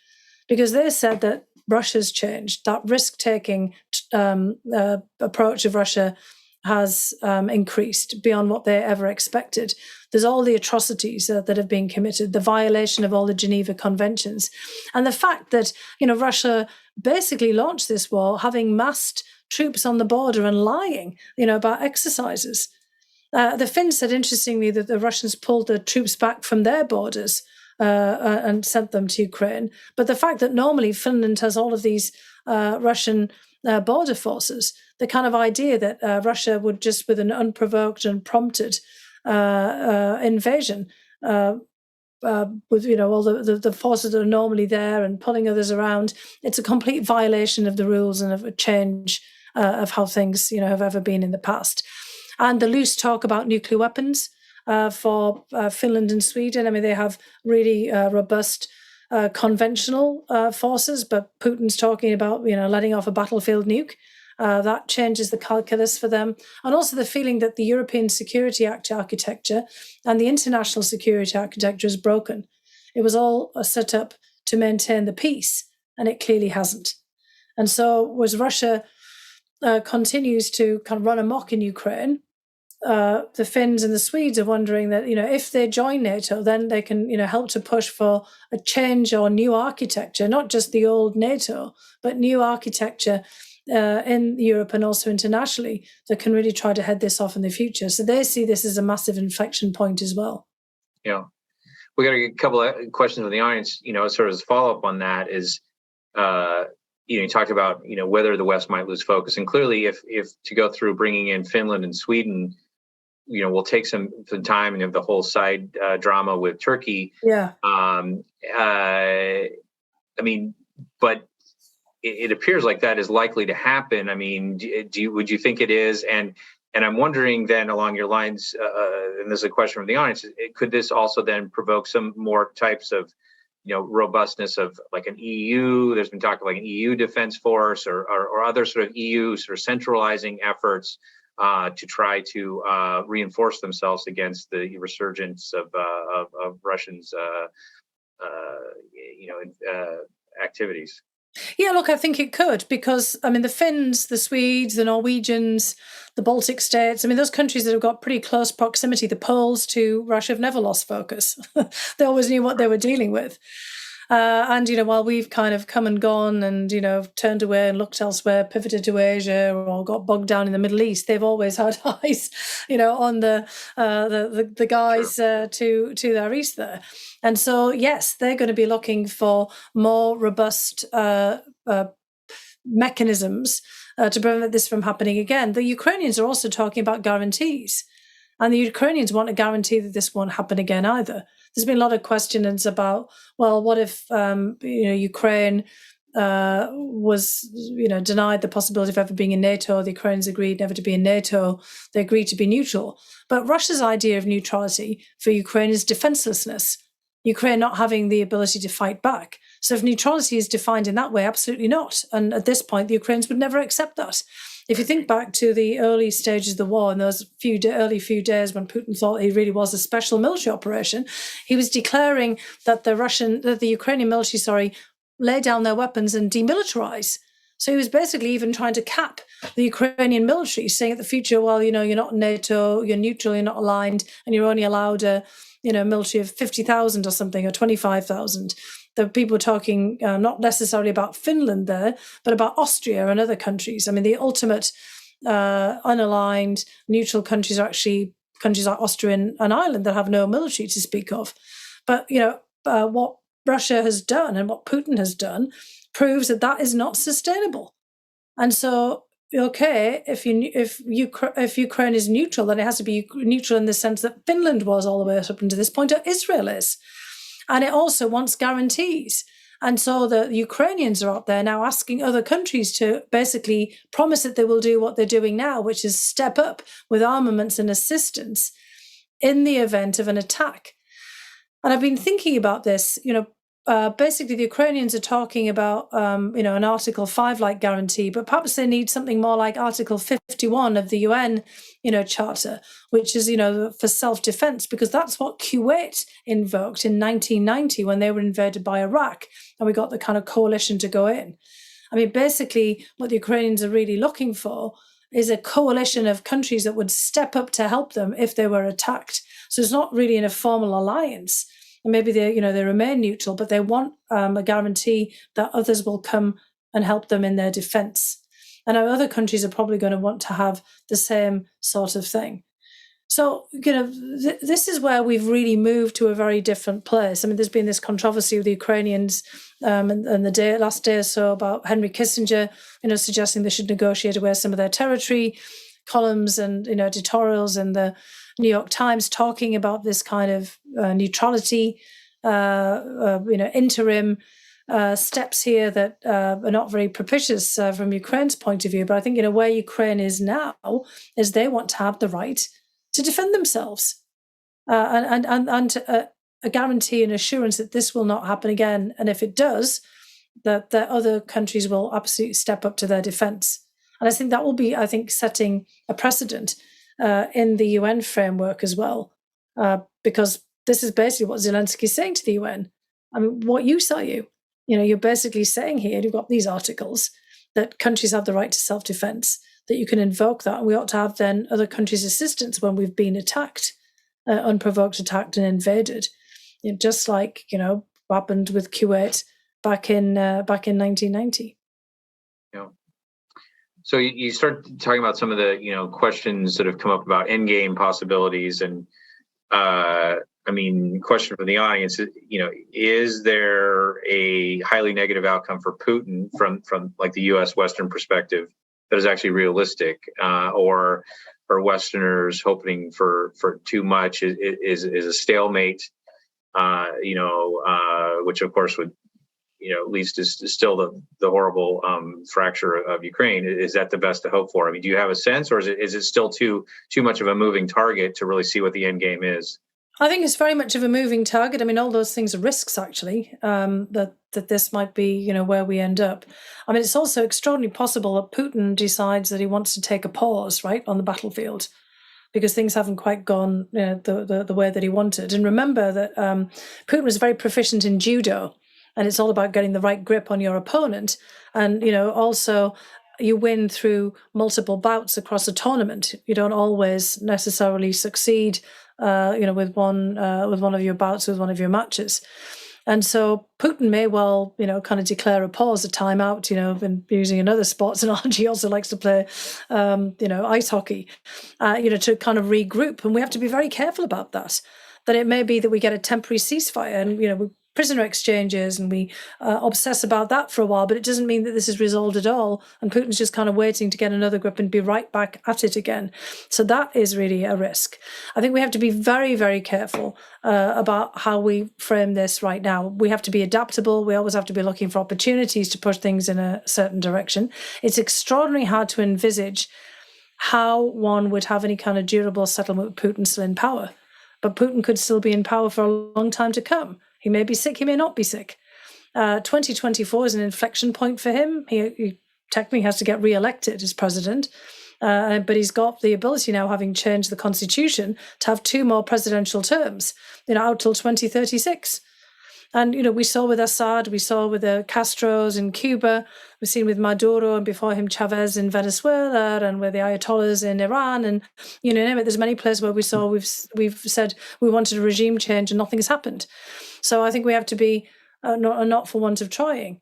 Speaker 2: because they said that Russia's changed. That risk-taking approach of Russia has increased beyond what they ever expected. There's all the atrocities that have been committed, the violation of all the Geneva Conventions, and the fact that Russia basically launched this war having massed troops on the border and lying, about exercises. The Finns said, interestingly, that the Russians pulled the troops back from their borders and sent them to Ukraine. But the fact that normally Finland has all of these Russian border forces, the kind of idea that Russia would just, with an unprovoked and prompted invasion, with all the forces that are normally there and pulling others around, it's a complete violation of the rules and of a change of how things have ever been in the past. And the loose talk about nuclear weapons for Finland and Sweden. I mean, they have really robust conventional forces, but Putin's talking about letting off a battlefield nuke. That changes the calculus for them. And also the feeling that the European Security Act architecture and the international security architecture is broken. It was all set up to maintain the peace, and it clearly hasn't. And so as Russia continues to kind of run amok in Ukraine, the Finns and the Swedes are wondering that, if they join NATO, then they can, help to push for a change or new architecture, not just the old NATO, but new architecture in Europe and also internationally that can really try to head this off in the future. So they see this as a massive inflection point as well.
Speaker 1: Yeah. We got a couple of questions from the audience, sort of as a follow-up on that is, you talked about, whether the West might lose focus. And clearly, if to go through bringing in Finland and Sweden, will take some time, and have the whole side drama with Turkey.
Speaker 2: Yeah.
Speaker 1: But it appears like that is likely to happen. I mean, would you think it is? And I'm wondering then, along your lines, and this is a question from the audience, could this also then provoke some more types of robustness of like an EU? There's been talk of like an EU defense force or other sort of EU sort of centralizing efforts to try to reinforce themselves against the resurgence of Russians, activities.
Speaker 2: Yeah, look, I think it could, because, the Finns, the Swedes, the Norwegians, the Baltic states, those countries that have got pretty close proximity, the Poles to Russia, have never lost focus. They always knew what they were dealing with. And, while we've kind of come and gone and, turned away and looked elsewhere, pivoted to Asia or got bogged down in the Middle East, they've always had eyes, on the guys to their east there. And so, yes, they're going to be looking for more robust mechanisms to prevent this from happening again. The Ukrainians are also talking about guarantees. And the Ukrainians want a guarantee that this won't happen again either. There's been a lot of questions about, well, what if Ukraine was denied the possibility of ever being in NATO? The Ukrainians agreed never to be in NATO. They agreed to be neutral. But Russia's idea of neutrality for Ukraine is defenselessness. Ukraine not having the ability to fight back. So if neutrality is defined in that way, absolutely not. And at this point, the Ukrainians would never accept that. If you think back to the early stages of the war and those early few days when Putin thought he really was a special military operation, he was declaring that the Ukrainian military, lay down their weapons and demilitarize. So he was basically even trying to cap the Ukrainian military, saying at the future, well, you're not NATO, you're neutral, you're not aligned, and you're only allowed a military of 50,000 or something, or 25,000. The people were talking not necessarily about Finland there, but about Austria and other countries. The ultimate unaligned neutral countries are actually countries like Austria and Ireland that have no military to speak of. But, what Russia has done and what Putin has done proves that is not sustainable. And so, okay, if Ukraine is neutral, then it has to be neutral in the sense that Finland was all the way up until this point, or Israel is. And it also wants guarantees. And so the Ukrainians are out there now asking other countries to basically promise that they will do what they're doing now, which is step up with armaments and assistance in the event of an attack. And I've been thinking about this, basically the Ukrainians are talking about, an Article 5-like guarantee, but perhaps they need something more like Article 51 of the UN, Charter, which is, for self-defense, because that's what Kuwait invoked in 1990 when they were invaded by Iraq, and we got the kind of coalition to go in. I mean, basically, what the Ukrainians are really looking for is a coalition of countries that would step up to help them if they were attacked. So it's not really in a formal alliance. And maybe they remain neutral, but they want a guarantee that others will come and help them in their defense. And our other countries are probably going to want to have the same sort of thing. So, this is where we've really moved to a very different place. I mean, there's been this controversy with the Ukrainians and the last day or so about Henry Kissinger, suggesting they should negotiate away some of their territory, columns and, editorials in the New York Times talking about this kind of neutrality, interim steps here that are not very propitious from Ukraine's point of view. But I think, where Ukraine is now is they want to have the right to defend themselves and a guarantee and assurance that this will not happen again. And if it does, that other countries will absolutely step up to their defense. And I think that will be, setting a precedent in the UN framework as well, because this is basically what Zelensky is saying to the UN. I mean, what use are you? You're basically saying here, you've got these articles, that countries have the right to self-defense, that you can invoke that, and we ought to have then other countries' assistance when we've been attacked, unprovoked, attacked and invaded. Just like, happened with Kuwait back in 1990.
Speaker 1: Yeah. So you start talking about some of the, questions that have come up about endgame possibilities. And question from the audience, is there a highly negative outcome for Putin from like the U.S. Western perspective that is actually realistic, or are Westerners hoping for too much? Is a stalemate, which of course would, at least is still the horrible fracture of Ukraine. Is that the best to hope for? I mean, do you have a sense, or is it still too much of a moving target to really see what the end game is?
Speaker 2: I think it's very much of a moving target. I mean, all those things are risks, actually, that this might be, where we end up. I mean, it's also extraordinarily possible that Putin decides that he wants to take a pause, right, on the battlefield, because things haven't quite gone the way that he wanted. And remember that Putin was very proficient in judo, and it's all about getting the right grip on your opponent. And, also you win through multiple bouts across a tournament. You don't always necessarily succeed with one of your bouts, with one of your matches. And so Putin may well, kind of declare a pause, a timeout, and using another sports analogy, also likes to play, ice hockey, to kind of regroup. And we have to be very careful about that it may be that we get a temporary ceasefire and, prisoner exchanges, and we obsess about that for a while, but it doesn't mean that this is resolved at all. And Putin's just kind of waiting to get another grip and be right back at it again. So that is really a risk. I think we have to be very, very careful about how we frame this right now. We have to be adaptable. We always have to be looking for opportunities to push things in a certain direction. It's extraordinarily hard to envisage how one would have any kind of durable settlement with Putin still in power. But Putin could still be in power for a long time to come. He may be sick, he may not be sick. 2024 is an inflection point for him. He technically has to get re-elected as president, but he's got the ability now, having changed the constitution, to have 2 more presidential terms, out till 2036. And, we saw with Assad, we saw with the Castros in Cuba, we've seen with Maduro, and before him Chavez in Venezuela, and with the Ayatollahs in Iran, and name it. There's many places where we've said we wanted a regime change and nothing's happened. So I think we have to be not for want of trying.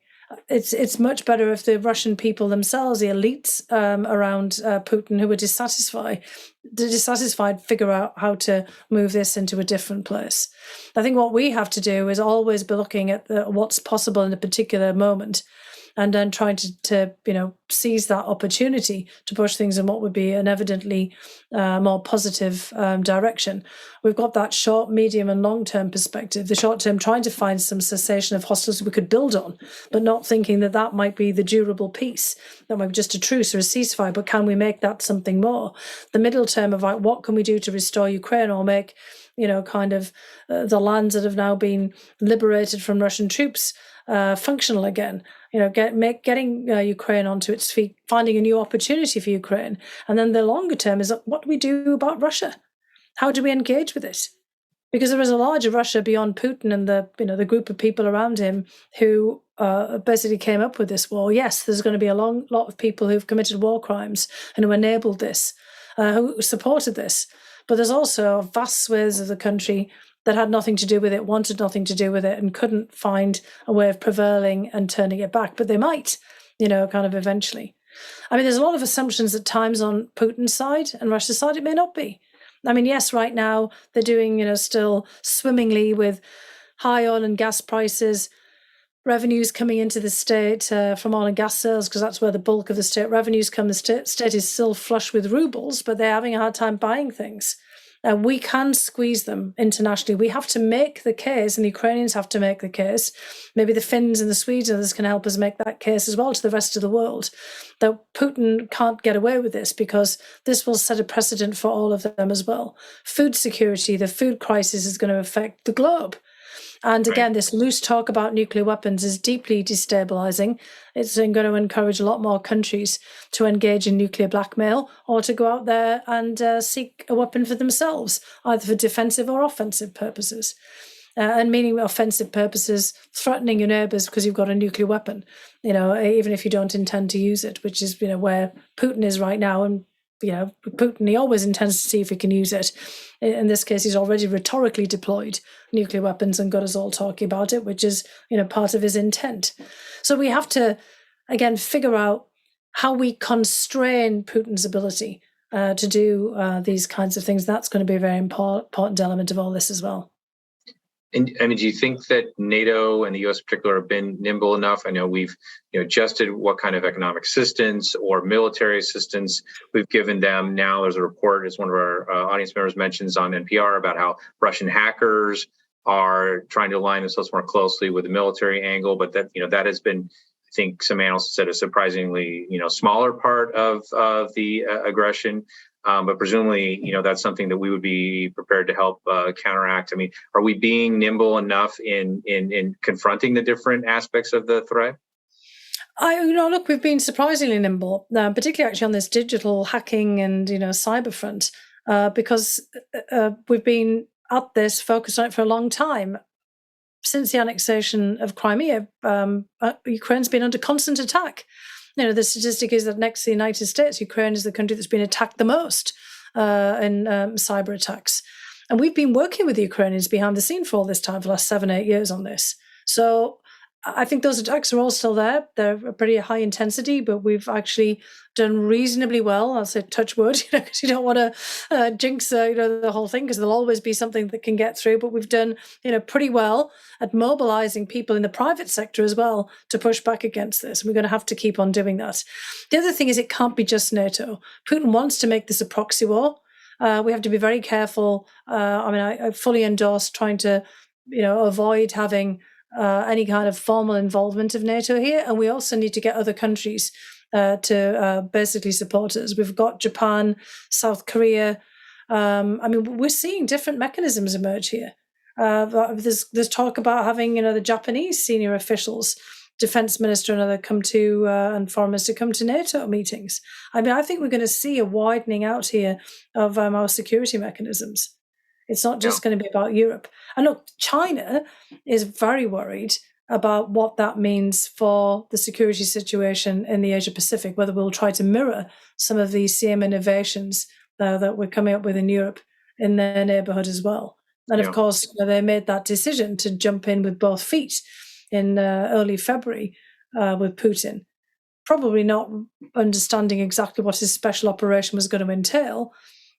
Speaker 2: It's much better if the Russian people themselves, the elites around Putin who are dissatisfied, figure out how to move this into a different place. I think what we have to do is always be looking at what's possible in a particular moment, and then trying to seize that opportunity to push things in what would be an evidently more positive direction. We've got that short, medium, and long-term perspective. The short-term, trying to find some cessation of hostilities we could build on, but not thinking that that might be the durable peace. That might be just a truce or a ceasefire, but can we make that something more? The middle term of like, what can we do to restore Ukraine or make the lands that have now been liberated from Russian troops functional again. Getting Ukraine onto its feet, finding a new opportunity for Ukraine. And then the longer term is what do we do about Russia? How do we engage with it? Because there is a larger Russia beyond Putin and the group of people around him who basically came up with this war. Yes, there's going to be a lot of people who've committed war crimes and who enabled this, who supported this. But there's also vast swathes of the country that had nothing to do with it, wanted nothing to do with it, and couldn't find a way of prevailing and turning it back. But they might, eventually. I mean, there's a lot of assumptions at times on Putin's side and Russia's side. It may not be. I mean, yes, right now they're doing, still swimmingly with high oil and gas prices, revenues coming into the state from oil and gas sales, because that's where the bulk of the state revenues come. The state is still flush with rubles, but they're having a hard time buying things. We can squeeze them internationally. We have to make the case, and the Ukrainians have to make the case. Maybe the Finns and the Swedes and others can help us make that case as well to the rest of the world, that Putin can't get away with this, because this will set a precedent for all of them as well. Food security, the food crisis is going to affect the globe. And again, this loose talk about nuclear weapons is deeply destabilizing. It's going to encourage a lot more countries to engage in nuclear blackmail or to go out there and seek a weapon for themselves, either for defensive or offensive purposes. And meaning offensive purposes, threatening your neighbours because you've got a nuclear weapon, even if you don't intend to use it, which is, where Putin is right now. And Putin, he always intends to see if he can use it. In this case, he's already rhetorically deployed nuclear weapons and got us all talking about it, which is, part of his intent. So we have to, again, figure out how we constrain Putin's ability to do these kinds of things. That's going to be a very important element of all this as well.
Speaker 1: And I mean, do you think that NATO and the U.S. in particular have been nimble enough? I know we've adjusted what kind of economic assistance or military assistance we've given them. Now there's a report, as one of our audience members mentions on NPR, about how Russian hackers are trying to align themselves more closely with the military angle. But that that has been, I think some analysts said, a surprisingly smaller part of the aggression. But presumably, that's something that we would be prepared to help counteract. I mean, are we being nimble enough in confronting the different aspects of the threat?
Speaker 2: Look, we've been surprisingly nimble, particularly actually on this digital hacking and cyber front, because we've been at this, focused on it for a long time. Since the annexation of Crimea, Ukraine's been under constant attack. The statistic is that next to the United States, Ukraine is the country that's been attacked the most in cyber attacks. And we've been working with the Ukrainians behind the scene for all this time, for the last 7-8 years on this. So I think those attacks are all still there. They're pretty high intensity, but we've actually done reasonably well. I'll say touch wood, because you don't want to jinx the whole thing, because there'll always be something that can get through. But we've done pretty well at mobilizing people in the private sector as well to push back against this. And we're going to have to keep on doing that. The other thing is, it can't be just NATO. Putin wants to make this a proxy war. We have to be very careful. I fully endorse trying to avoid having any kind of formal involvement of NATO here. And we also need to get other countries to basically support us. We've got Japan, South Korea. We're seeing different mechanisms emerge here. There's talk about having, the Japanese senior officials, defense minister and other, come to, and foreign minister come to NATO meetings. I think we're going to see a widening out here of our security mechanisms. It's not just going to be about Europe. And look, China is very worried about what that means for the security situation in the Asia Pacific, whether we'll try to mirror some of these same innovations that we're coming up with in Europe in their neighborhood as well. And of course, they made that decision to jump in with both feet in early February with Putin, probably not understanding exactly what his special operation was going to entail.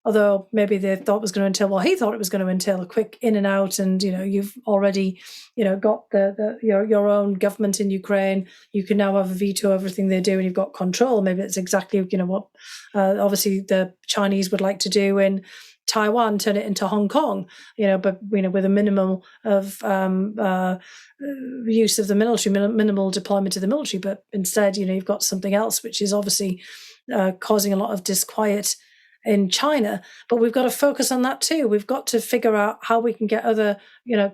Speaker 2: although maybe they thought it was going to entail, well, he thought it was going to entail a quick in and out, and you've already got your own government in Ukraine. You can now have a veto of everything they do, and you've got control. Maybe it's exactly what obviously the Chinese would like to do in Taiwan, turn it into Hong Kong, but with a minimal of use of the military, minimal deployment of the military. But instead, you've got something else, which is obviously causing a lot of disquiet in China. But we've got to focus on that too. We've got to figure out how we can get other,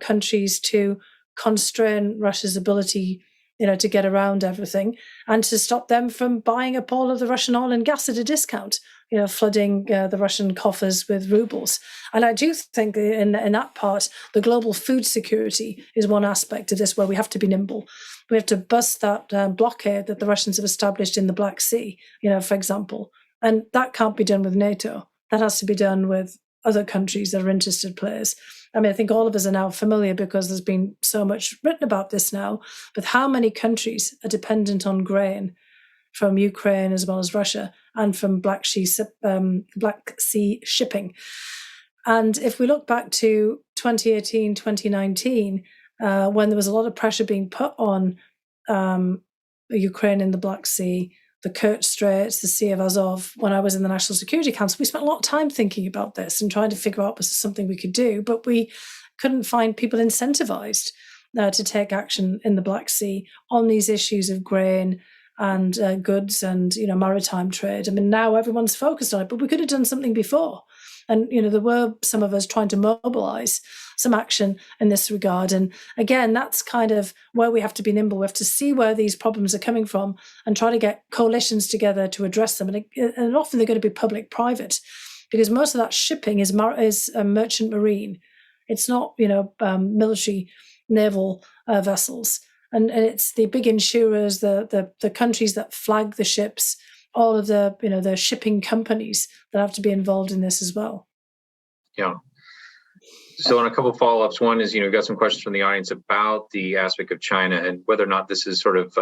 Speaker 2: countries to constrain Russia's ability, to get around everything, and to stop them from buying up all of the Russian oil and gas at a discount, flooding the Russian coffers with rubles. And I do think in that part, the global food security is one aspect of this where we have to be nimble. We have to bust that blockade that the Russians have established in the Black Sea, for example. And that can't be done with NATO. That has to be done with other countries that are interested players. I mean, I think all of us are now familiar, because there's been so much written about this now, but how many countries are dependent on grain from Ukraine as well as Russia, and from Black Sea shipping. And if we look back to 2018, 2019, when there was a lot of pressure being put on Ukraine in the Black Sea, the Kerch Straits, the Sea of Azov, when I was in the National Security Council, we spent a lot of time thinking about this and trying to figure out was there something we could do, but we couldn't find people incentivized to take action in the Black Sea on these issues of grain and goods and maritime trade. I mean, now everyone's focused on it, but we could have done something before. And there were some of us trying to mobilize some action in this regard. And again, that's kind of where we have to be nimble. We have to see where these problems are coming from and try to get coalitions together to address them. And often they're going to be public-private, because most of that shipping is merchant marine. It's not military naval vessels. And it's the big insurers, the countries that flag the ships, all of the shipping companies that have to be involved in this as well.
Speaker 1: Yeah. So on a couple of follow-ups, one is, we've got some questions from the audience about the aspect of China and whether or not this is sort of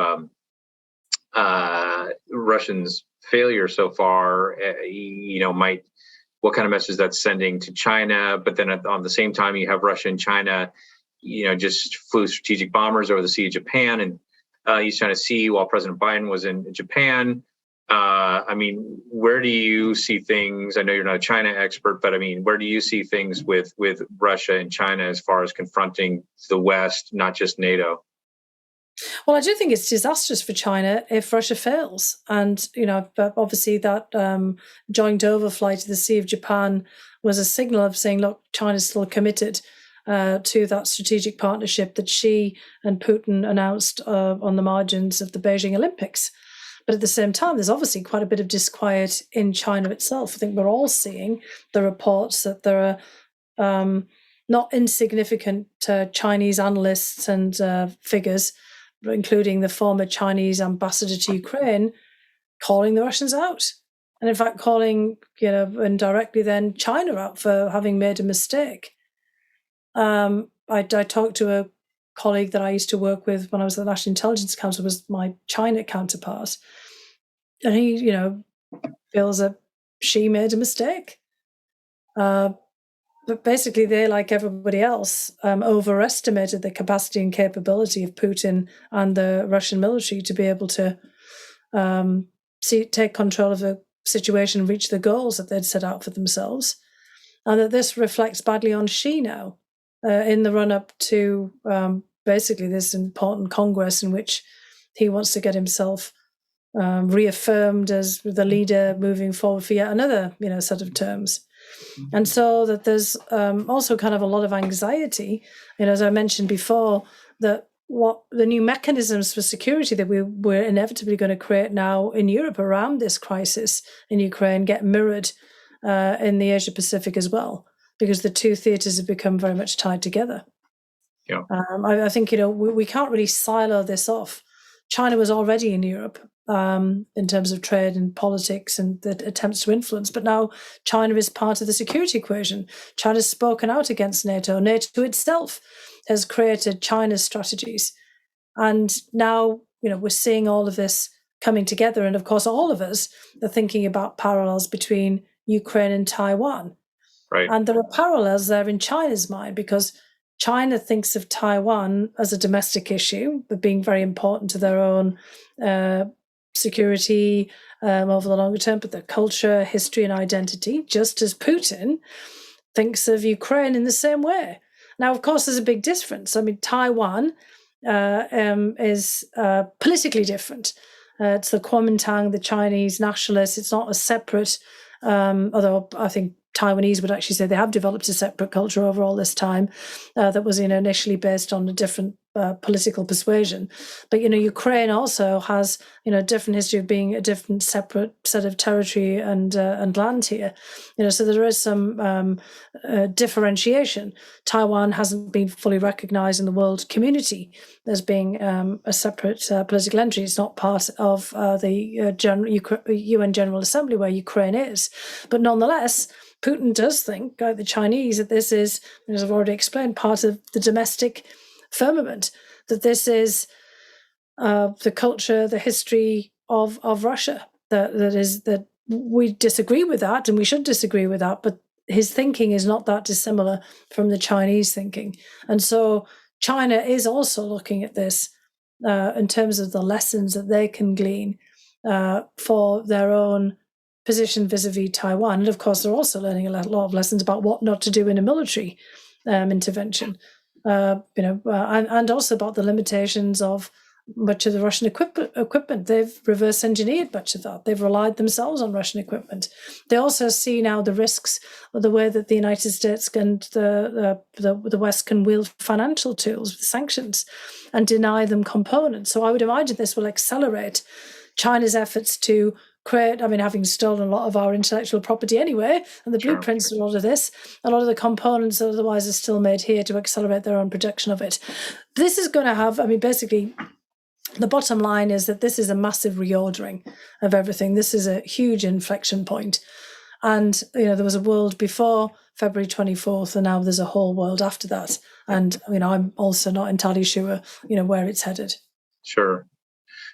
Speaker 1: Russians' failure so far, what kind of message that's sending to China. But then on the same time, you have Russia and China, just flew strategic bombers over the Sea of Japan and East China Sea while President Biden was in Japan. I mean, where do you see things? I know you're not a China expert, but I mean, where do you see things with Russia and China as far as confronting the West, not just NATO?
Speaker 2: Well, I do think it's disastrous for China if Russia fails. And, obviously that joint overflight to the Sea of Japan was a signal of saying, look, China's still committed to that strategic partnership that Xi and Putin announced on the margins of the Beijing Olympics. But at the same time, there's obviously quite a bit of disquiet in China itself. I think we're all seeing the reports that there are not insignificant Chinese analysts and figures, including the former Chinese ambassador to Ukraine, calling the Russians out. And in fact, calling, indirectly then China out for having made a mistake. I talked to a colleague that I used to work with when I was at the National Intelligence Council, was my China counterpart. And he, feels that she made a mistake. But basically they, like everybody else, overestimated the capacity and capability of Putin and the Russian military to be able to take control of the situation and reach the goals that they'd set out for themselves. And that this reflects badly on Xi now. In the run-up to basically this important Congress in which he wants to get himself reaffirmed as the leader moving forward for yet another, set of terms. And so that there's also kind of a lot of anxiety, as I mentioned before, that what the new mechanisms for security that we're inevitably going to create now in Europe around this crisis in Ukraine get mirrored in the Asia Pacific as well, because the two theatres have become very much tied together.
Speaker 1: Yeah.
Speaker 2: I think, we can't really silo this off. China was already in Europe in terms of trade and politics and the attempts to influence, but now China is part of the security equation. China's spoken out against NATO. NATO itself has created China's strategies. And now, we're seeing all of this coming together. And of course, all of us are thinking about parallels between Ukraine and Taiwan.
Speaker 1: Right.
Speaker 2: And there are parallels there in China's mind, because China thinks of Taiwan as a domestic issue, but being very important to their own security over the longer term, but their culture, history, and identity, just as Putin thinks of Ukraine in the same way. Now, of course, there's a big difference. I mean, Taiwan is politically different. It's the Kuomintang, the Chinese nationalists. It's not a separate, although I think Taiwanese would actually say they have developed a separate culture over all this time that was initially based on a different political persuasion. But, Ukraine also has, a different history of being a different separate set of territory and land here. So there is some differentiation. Taiwan hasn't been fully recognized in the world community as being a separate political entity. It's not part of the UN General Assembly where Ukraine is. But nonetheless, Putin does think, like the Chinese, that this is, as I've already explained, part of the domestic firmament, that this is the culture, the history of Russia, that we disagree with that, and we should disagree with that, but his thinking is not that dissimilar from the Chinese thinking. And so China is also looking at this in terms of the lessons that they can glean for their own position vis-a-vis Taiwan. And of course, they're also learning a lot of lessons about what not to do in a military intervention, and also about the limitations of much of the Russian equipment. They've reverse engineered much of that. They've relied themselves on Russian equipment. They also see now the risks of the way that the United States and the West can wield financial tools with sanctions and deny them components. So I would imagine this will accelerate China's efforts to create, having stolen a lot of our intellectual property anyway, and the blueprints of a lot of this, a lot of the components that otherwise are still made here, to accelerate their own production of it. This is going to have, basically, the bottom line is that this is a massive reordering of everything. This is a huge inflection point. And, there was a world before February 24th, and now there's a whole world after that. And, I'm also not entirely sure, where it's headed.
Speaker 1: Sure.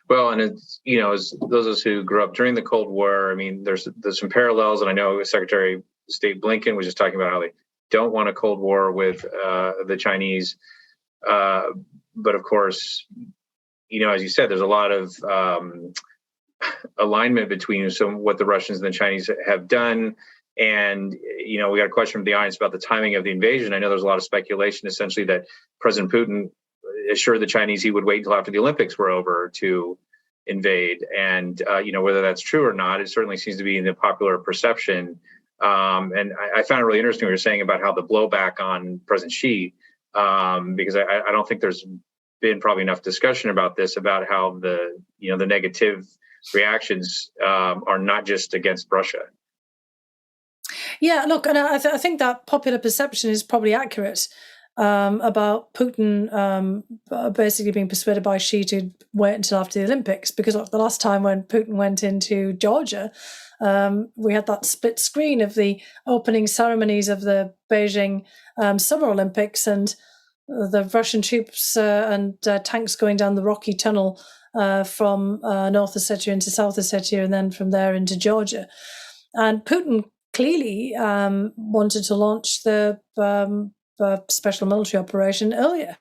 Speaker 1: Well, and it's, as those of us who grew up during the Cold War, there's some parallels. And I know Secretary of State Blinken was just talking about how they don't want a Cold War with the Chinese. But of course, as you said, there's a lot of alignment between what the Russians and the Chinese have done. And, we got a question from the audience about the timing of the invasion. I know there's a lot of speculation, essentially, that President Putin assured the Chinese he would wait until after the Olympics were over to invade. And, whether that's true or not, it certainly seems to be in the popular perception. And I found it really interesting what you're saying about how the blowback on President Xi, because I don't think there's been probably enough discussion about this, about how the negative reactions are not just against Russia.
Speaker 2: Yeah, look, and I think that popular perception is probably accurate. About Putin basically being persuaded by Xi to wait until after the Olympics, because the last time when Putin went into Georgia, we had that split screen of the opening ceremonies of the Beijing Summer Olympics, and the Russian troops and tanks going down the rocky tunnel from North Ossetia into South Ossetia, and then from there into Georgia. And Putin clearly wanted to launch the special military operation earlier.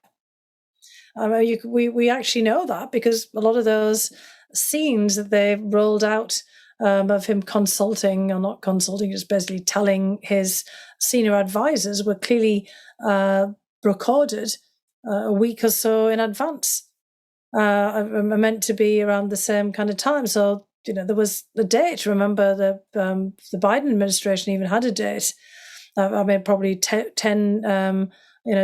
Speaker 2: We actually know that, because a lot of those scenes that they rolled out of him consulting, or not consulting, just basically telling his senior advisors, were clearly recorded a week or so in advance. Are meant to be around the same kind of time. So, there was a date. Remember, the Biden administration even had a date. Probably 10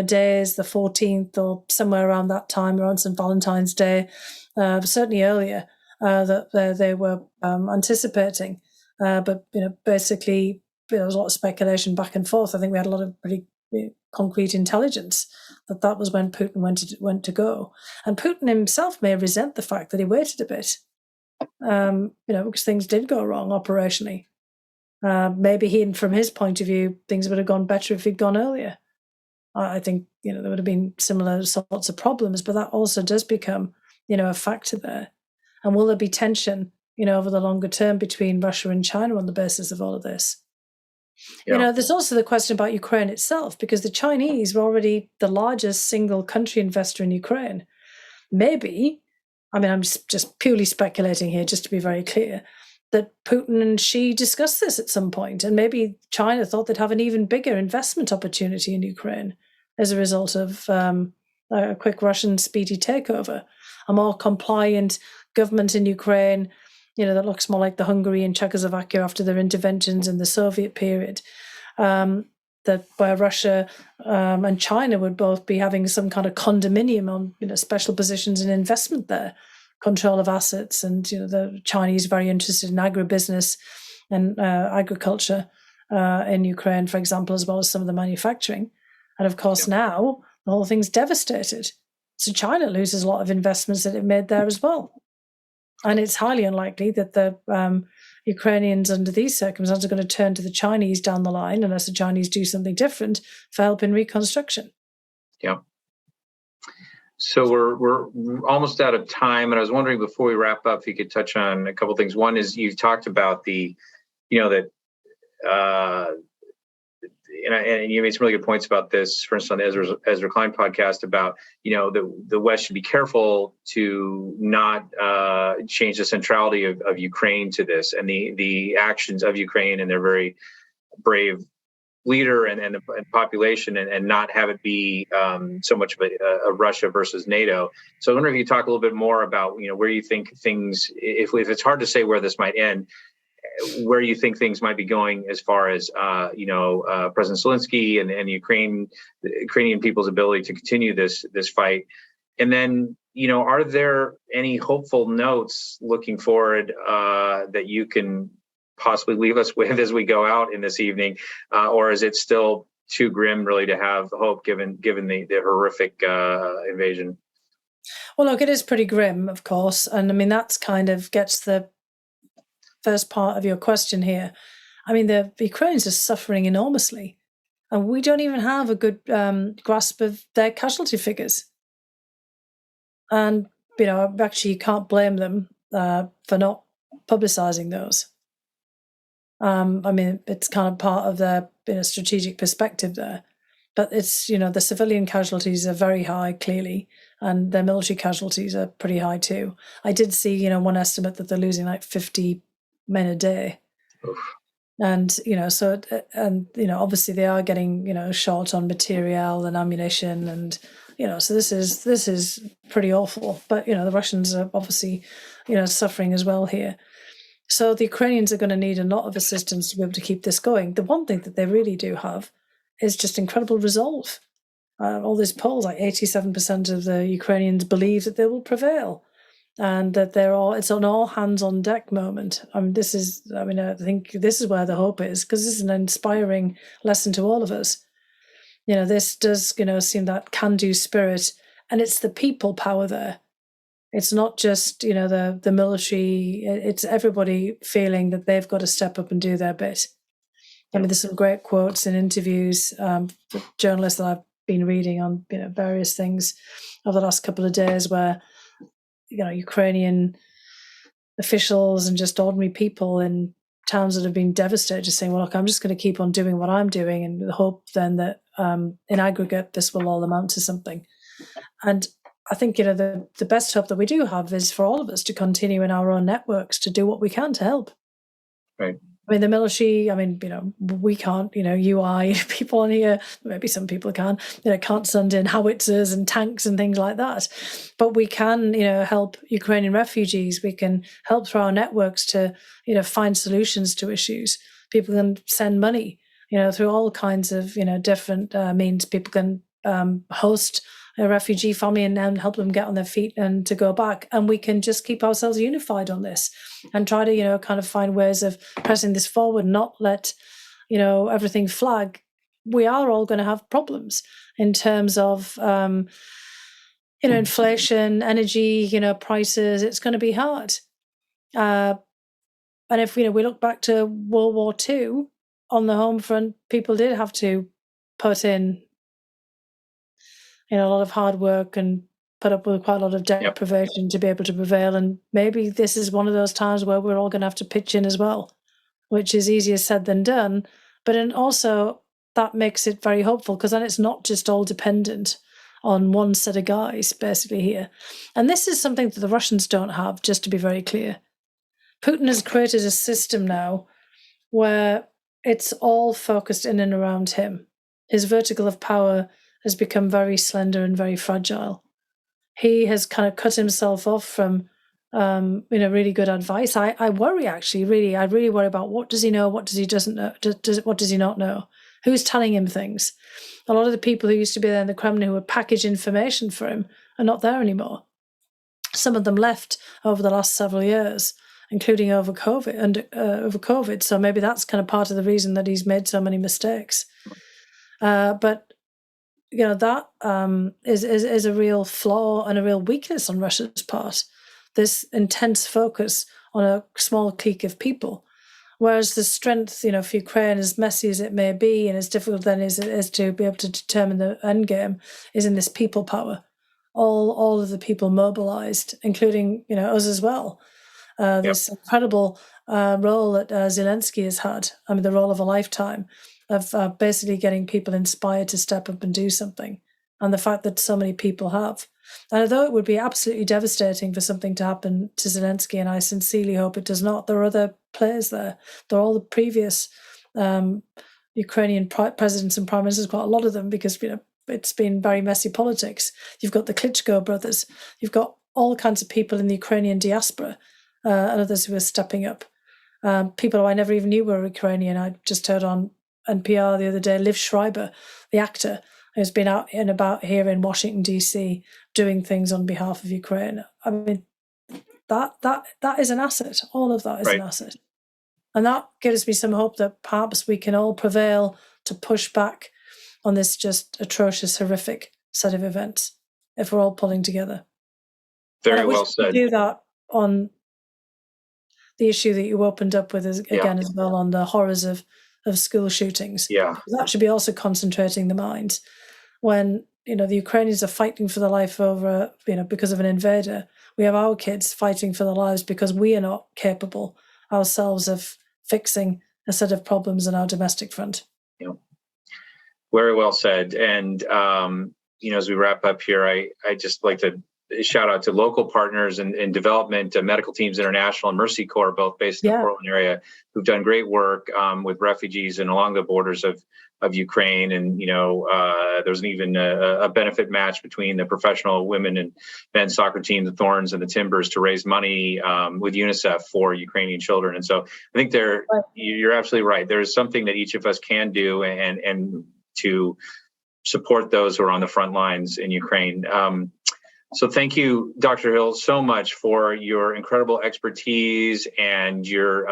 Speaker 2: days, the 14th or somewhere around that time, around St. Valentine's Day, certainly earlier, that they were anticipating. But, basically, there was a lot of speculation back and forth. I think we had a lot of pretty concrete intelligence that was when Putin went to go. And Putin himself may resent the fact that he waited a bit, because things did go wrong operationally. Maybe from his point of view, things would have gone better if he'd gone earlier. I think, there would have been similar sorts of problems, but that also does become, a factor there. And will there be tension, over the longer term between Russia and China on the basis of all of this? There's also the question about Ukraine itself, because the Chinese were already the largest single country investor in Ukraine. Maybe, I'm just purely speculating here, just to be very clear, that Putin and Xi discussed this at some point, and maybe China thought they'd have an even bigger investment opportunity in Ukraine as a result of a quick Russian speedy takeover, a more compliant government in Ukraine, that looks more like the Hungary and Czechoslovakia after their interventions in the Soviet period. That where Russia and China would both be having some kind of condominium on special positions in investment there, control of assets, and the Chinese very interested in agribusiness and agriculture in Ukraine, for example, as well as some of the manufacturing. And of course now the whole thing's devastated. So China loses a lot of investments that it made there as well. And it's highly unlikely that the Ukrainians under these circumstances are going to turn to the Chinese down the line, unless the Chinese do something different, for help in reconstruction.
Speaker 1: Yeah. So we're almost out of time, and I was wondering before we wrap up, if you could touch on a couple of things. One is you talked about and you made some really good points about this, for instance, on the Ezra Klein podcast about, the West should be careful to not change the centrality of Ukraine to this, and the actions of Ukraine and their very brave leader and the population, and not have it be so much of a Russia versus NATO. So I wonder if you talk a little bit more about, where you think things, if it's hard to say where this might end, where you think things might be going as far as President Zelensky and the Ukrainian people's ability to continue this fight. And then, are there any hopeful notes looking forward that you can possibly leave us with as we go out in this evening, or is it still too grim really to have hope given the horrific invasion?
Speaker 2: Well, look, it is pretty grim, of course, and that's kind of gets the first part of your question here. The Ukrainians are suffering enormously, and we don't even have a good grasp of their casualty figures. And, actually you can't blame them for not publicizing those. It's kind of part of their strategic perspective there. But it's, the civilian casualties are very high, clearly, and their military casualties are pretty high too. I did see, one estimate that they're losing like 50 men a day.
Speaker 1: Oof.
Speaker 2: And, obviously they are getting, short on material and ammunition, and, so this is pretty awful. But, the Russians are obviously, suffering as well here. So the Ukrainians are going to need a lot of assistance to be able to keep this going. The one thing that they really do have is just incredible resolve. All these polls, like 87% of the Ukrainians believe that they will prevail, and that it's an all hands on deck moment. I think this is where the hope is, because this is an inspiring lesson to all of us. This does, seem that can-do spirit, and it's the people power there. It's not just, the military, it's everybody feeling that they've got to step up and do their bit. There's some great quotes and interviews for journalists that I've been reading on, various things over the last couple of days where, Ukrainian officials and just ordinary people in towns that have been devastated just saying, well, look, I'm just going to keep on doing what I'm doing, and hope then that in aggregate, this will all amount to something. And I think, the best hope that we do have is for all of us to continue in our own networks to do what we can to help.
Speaker 1: Right.
Speaker 2: The military, we can't, people on here, maybe some people can't send in howitzers and tanks and things like that. But we can, help Ukrainian refugees. We can help through our networks to, find solutions to issues. People can send money, through all kinds of, different means. People can host a refugee family and help them get on their feet and to go back. And we can just keep ourselves unified on this and try to, kind of find ways of pressing this forward, not let, everything flag. We are all going to have problems in terms of, inflation, energy, prices. It's going to be hard. And if, we look back to World War II, on the home front, people did have to put in a lot of hard work and put up with quite a lot of deprivation to be able to prevail. And maybe this is one of those times where we're all going to have to pitch in as well, which is easier said than done. But then also that makes it very hopeful, because then it's not just all dependent on one set of guys basically here. And this is something that the Russians don't have, just to be very clear. Putin has created a system now where it's all focused in and around him. His vertical of power has become very slender and very fragile. He has kind of cut himself off from really good advice. I worry, actually, really. I really worry about what does he know, what does he doesn't know, what does he not know? Who's telling him things? A lot of the people who used to be there in the Kremlin who would package information for him are not there anymore. Some of them left over the last several years, including over COVID. So maybe that's kind of part of the reason that he's made so many mistakes. But that is a real flaw and a real weakness on Russia's part. This intense focus on a small clique of people, whereas the strength, for Ukraine, as messy as it may be, and as difficult then as it is to be able to determine the end game, is in this people power. All of the people mobilized, including us as well. This incredible role that Zelensky has had. I mean, the role of a lifetime of basically getting people inspired to step up and do something, and the fact that so many people have. And although it would be absolutely devastating for something to happen to Zelensky, and I sincerely hope it does not, there are other players there. There are all the previous Ukrainian presidents and prime ministers, quite a lot of them, because it's been very messy politics. You've got the Klitschko brothers. You've got all kinds of people in the Ukrainian diaspora and others who are stepping up. People who I never even knew were Ukrainian. I just heard on NPR the other day, Liv Schreiber, the actor, who's been out and about here in Washington, D.C., doing things on behalf of Ukraine. I mean, that is an asset. All of that is an asset. And that gives me some hope that perhaps we can all prevail to push back on this just atrocious, horrific set of events if we're all pulling together.
Speaker 1: Very well said.
Speaker 2: Do that on the issue that you opened up with, as well, on the horrors of school shootings.
Speaker 1: Yeah.
Speaker 2: That should be also concentrating the minds. When, the Ukrainians are fighting for their life over, because of an invader, we have our kids fighting for their lives because we are not capable ourselves of fixing a set of problems on our domestic front.
Speaker 1: Yeah. Very well said. And, as we wrap up here, I just like to shout out to local partners in development, Medical Teams International and Mercy Corps, both based in the Portland area, who've done great work with refugees and along the borders of Ukraine. And, there's even a benefit match between the professional women and men's soccer team, the Thorns and the Timbers, to raise money with UNICEF for Ukrainian children. And so I think you're absolutely right. There is something that each of us can do and to support those who are on the front lines in Ukraine. So thank you, Dr. Hill, so much for your incredible expertise and your,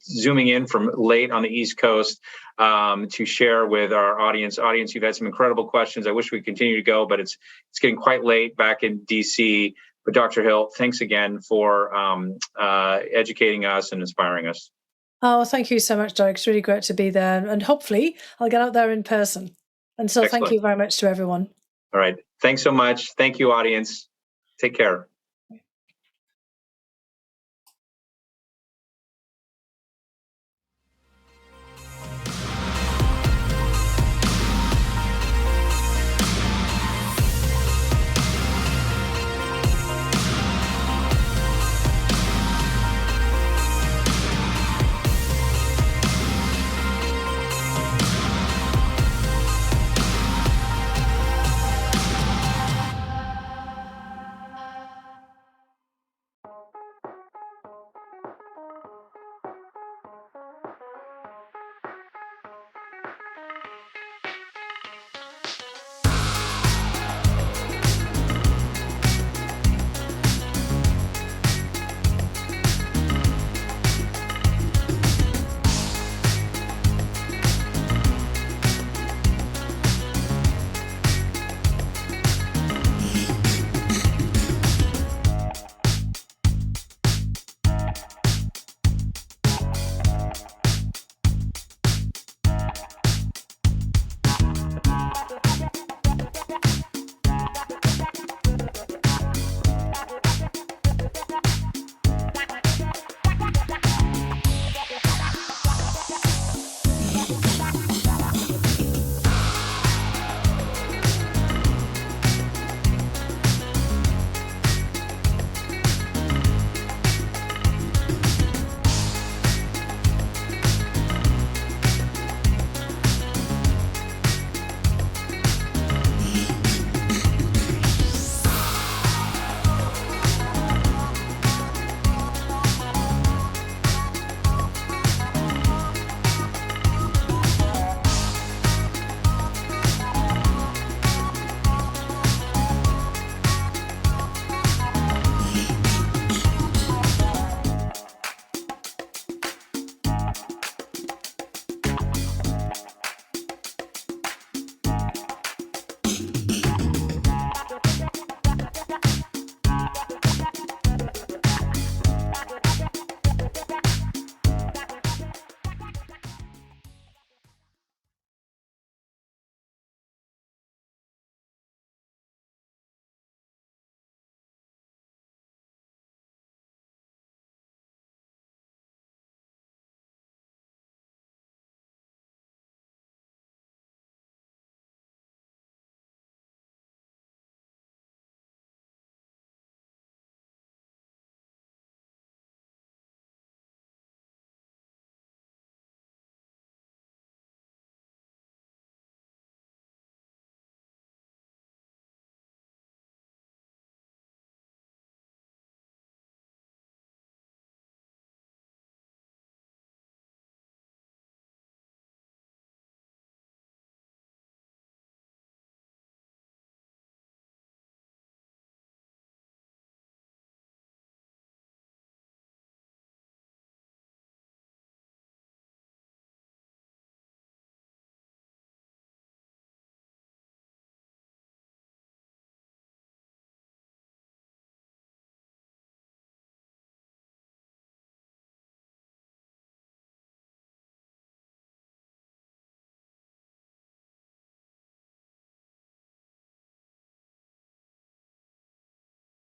Speaker 1: zooming in from late on the East Coast to share with our audience. You've had some incredible questions. I wish we could continue to go, but it's getting quite late back in DC. But Dr. Hill, thanks again for educating us and inspiring us.
Speaker 2: Oh, thank you so much, Derek. It's really great to be there. And hopefully I'll get out there in person. And so Excellent. Thank you very much to everyone.
Speaker 1: All right. Thanks so much. Thank you, audience. Take care.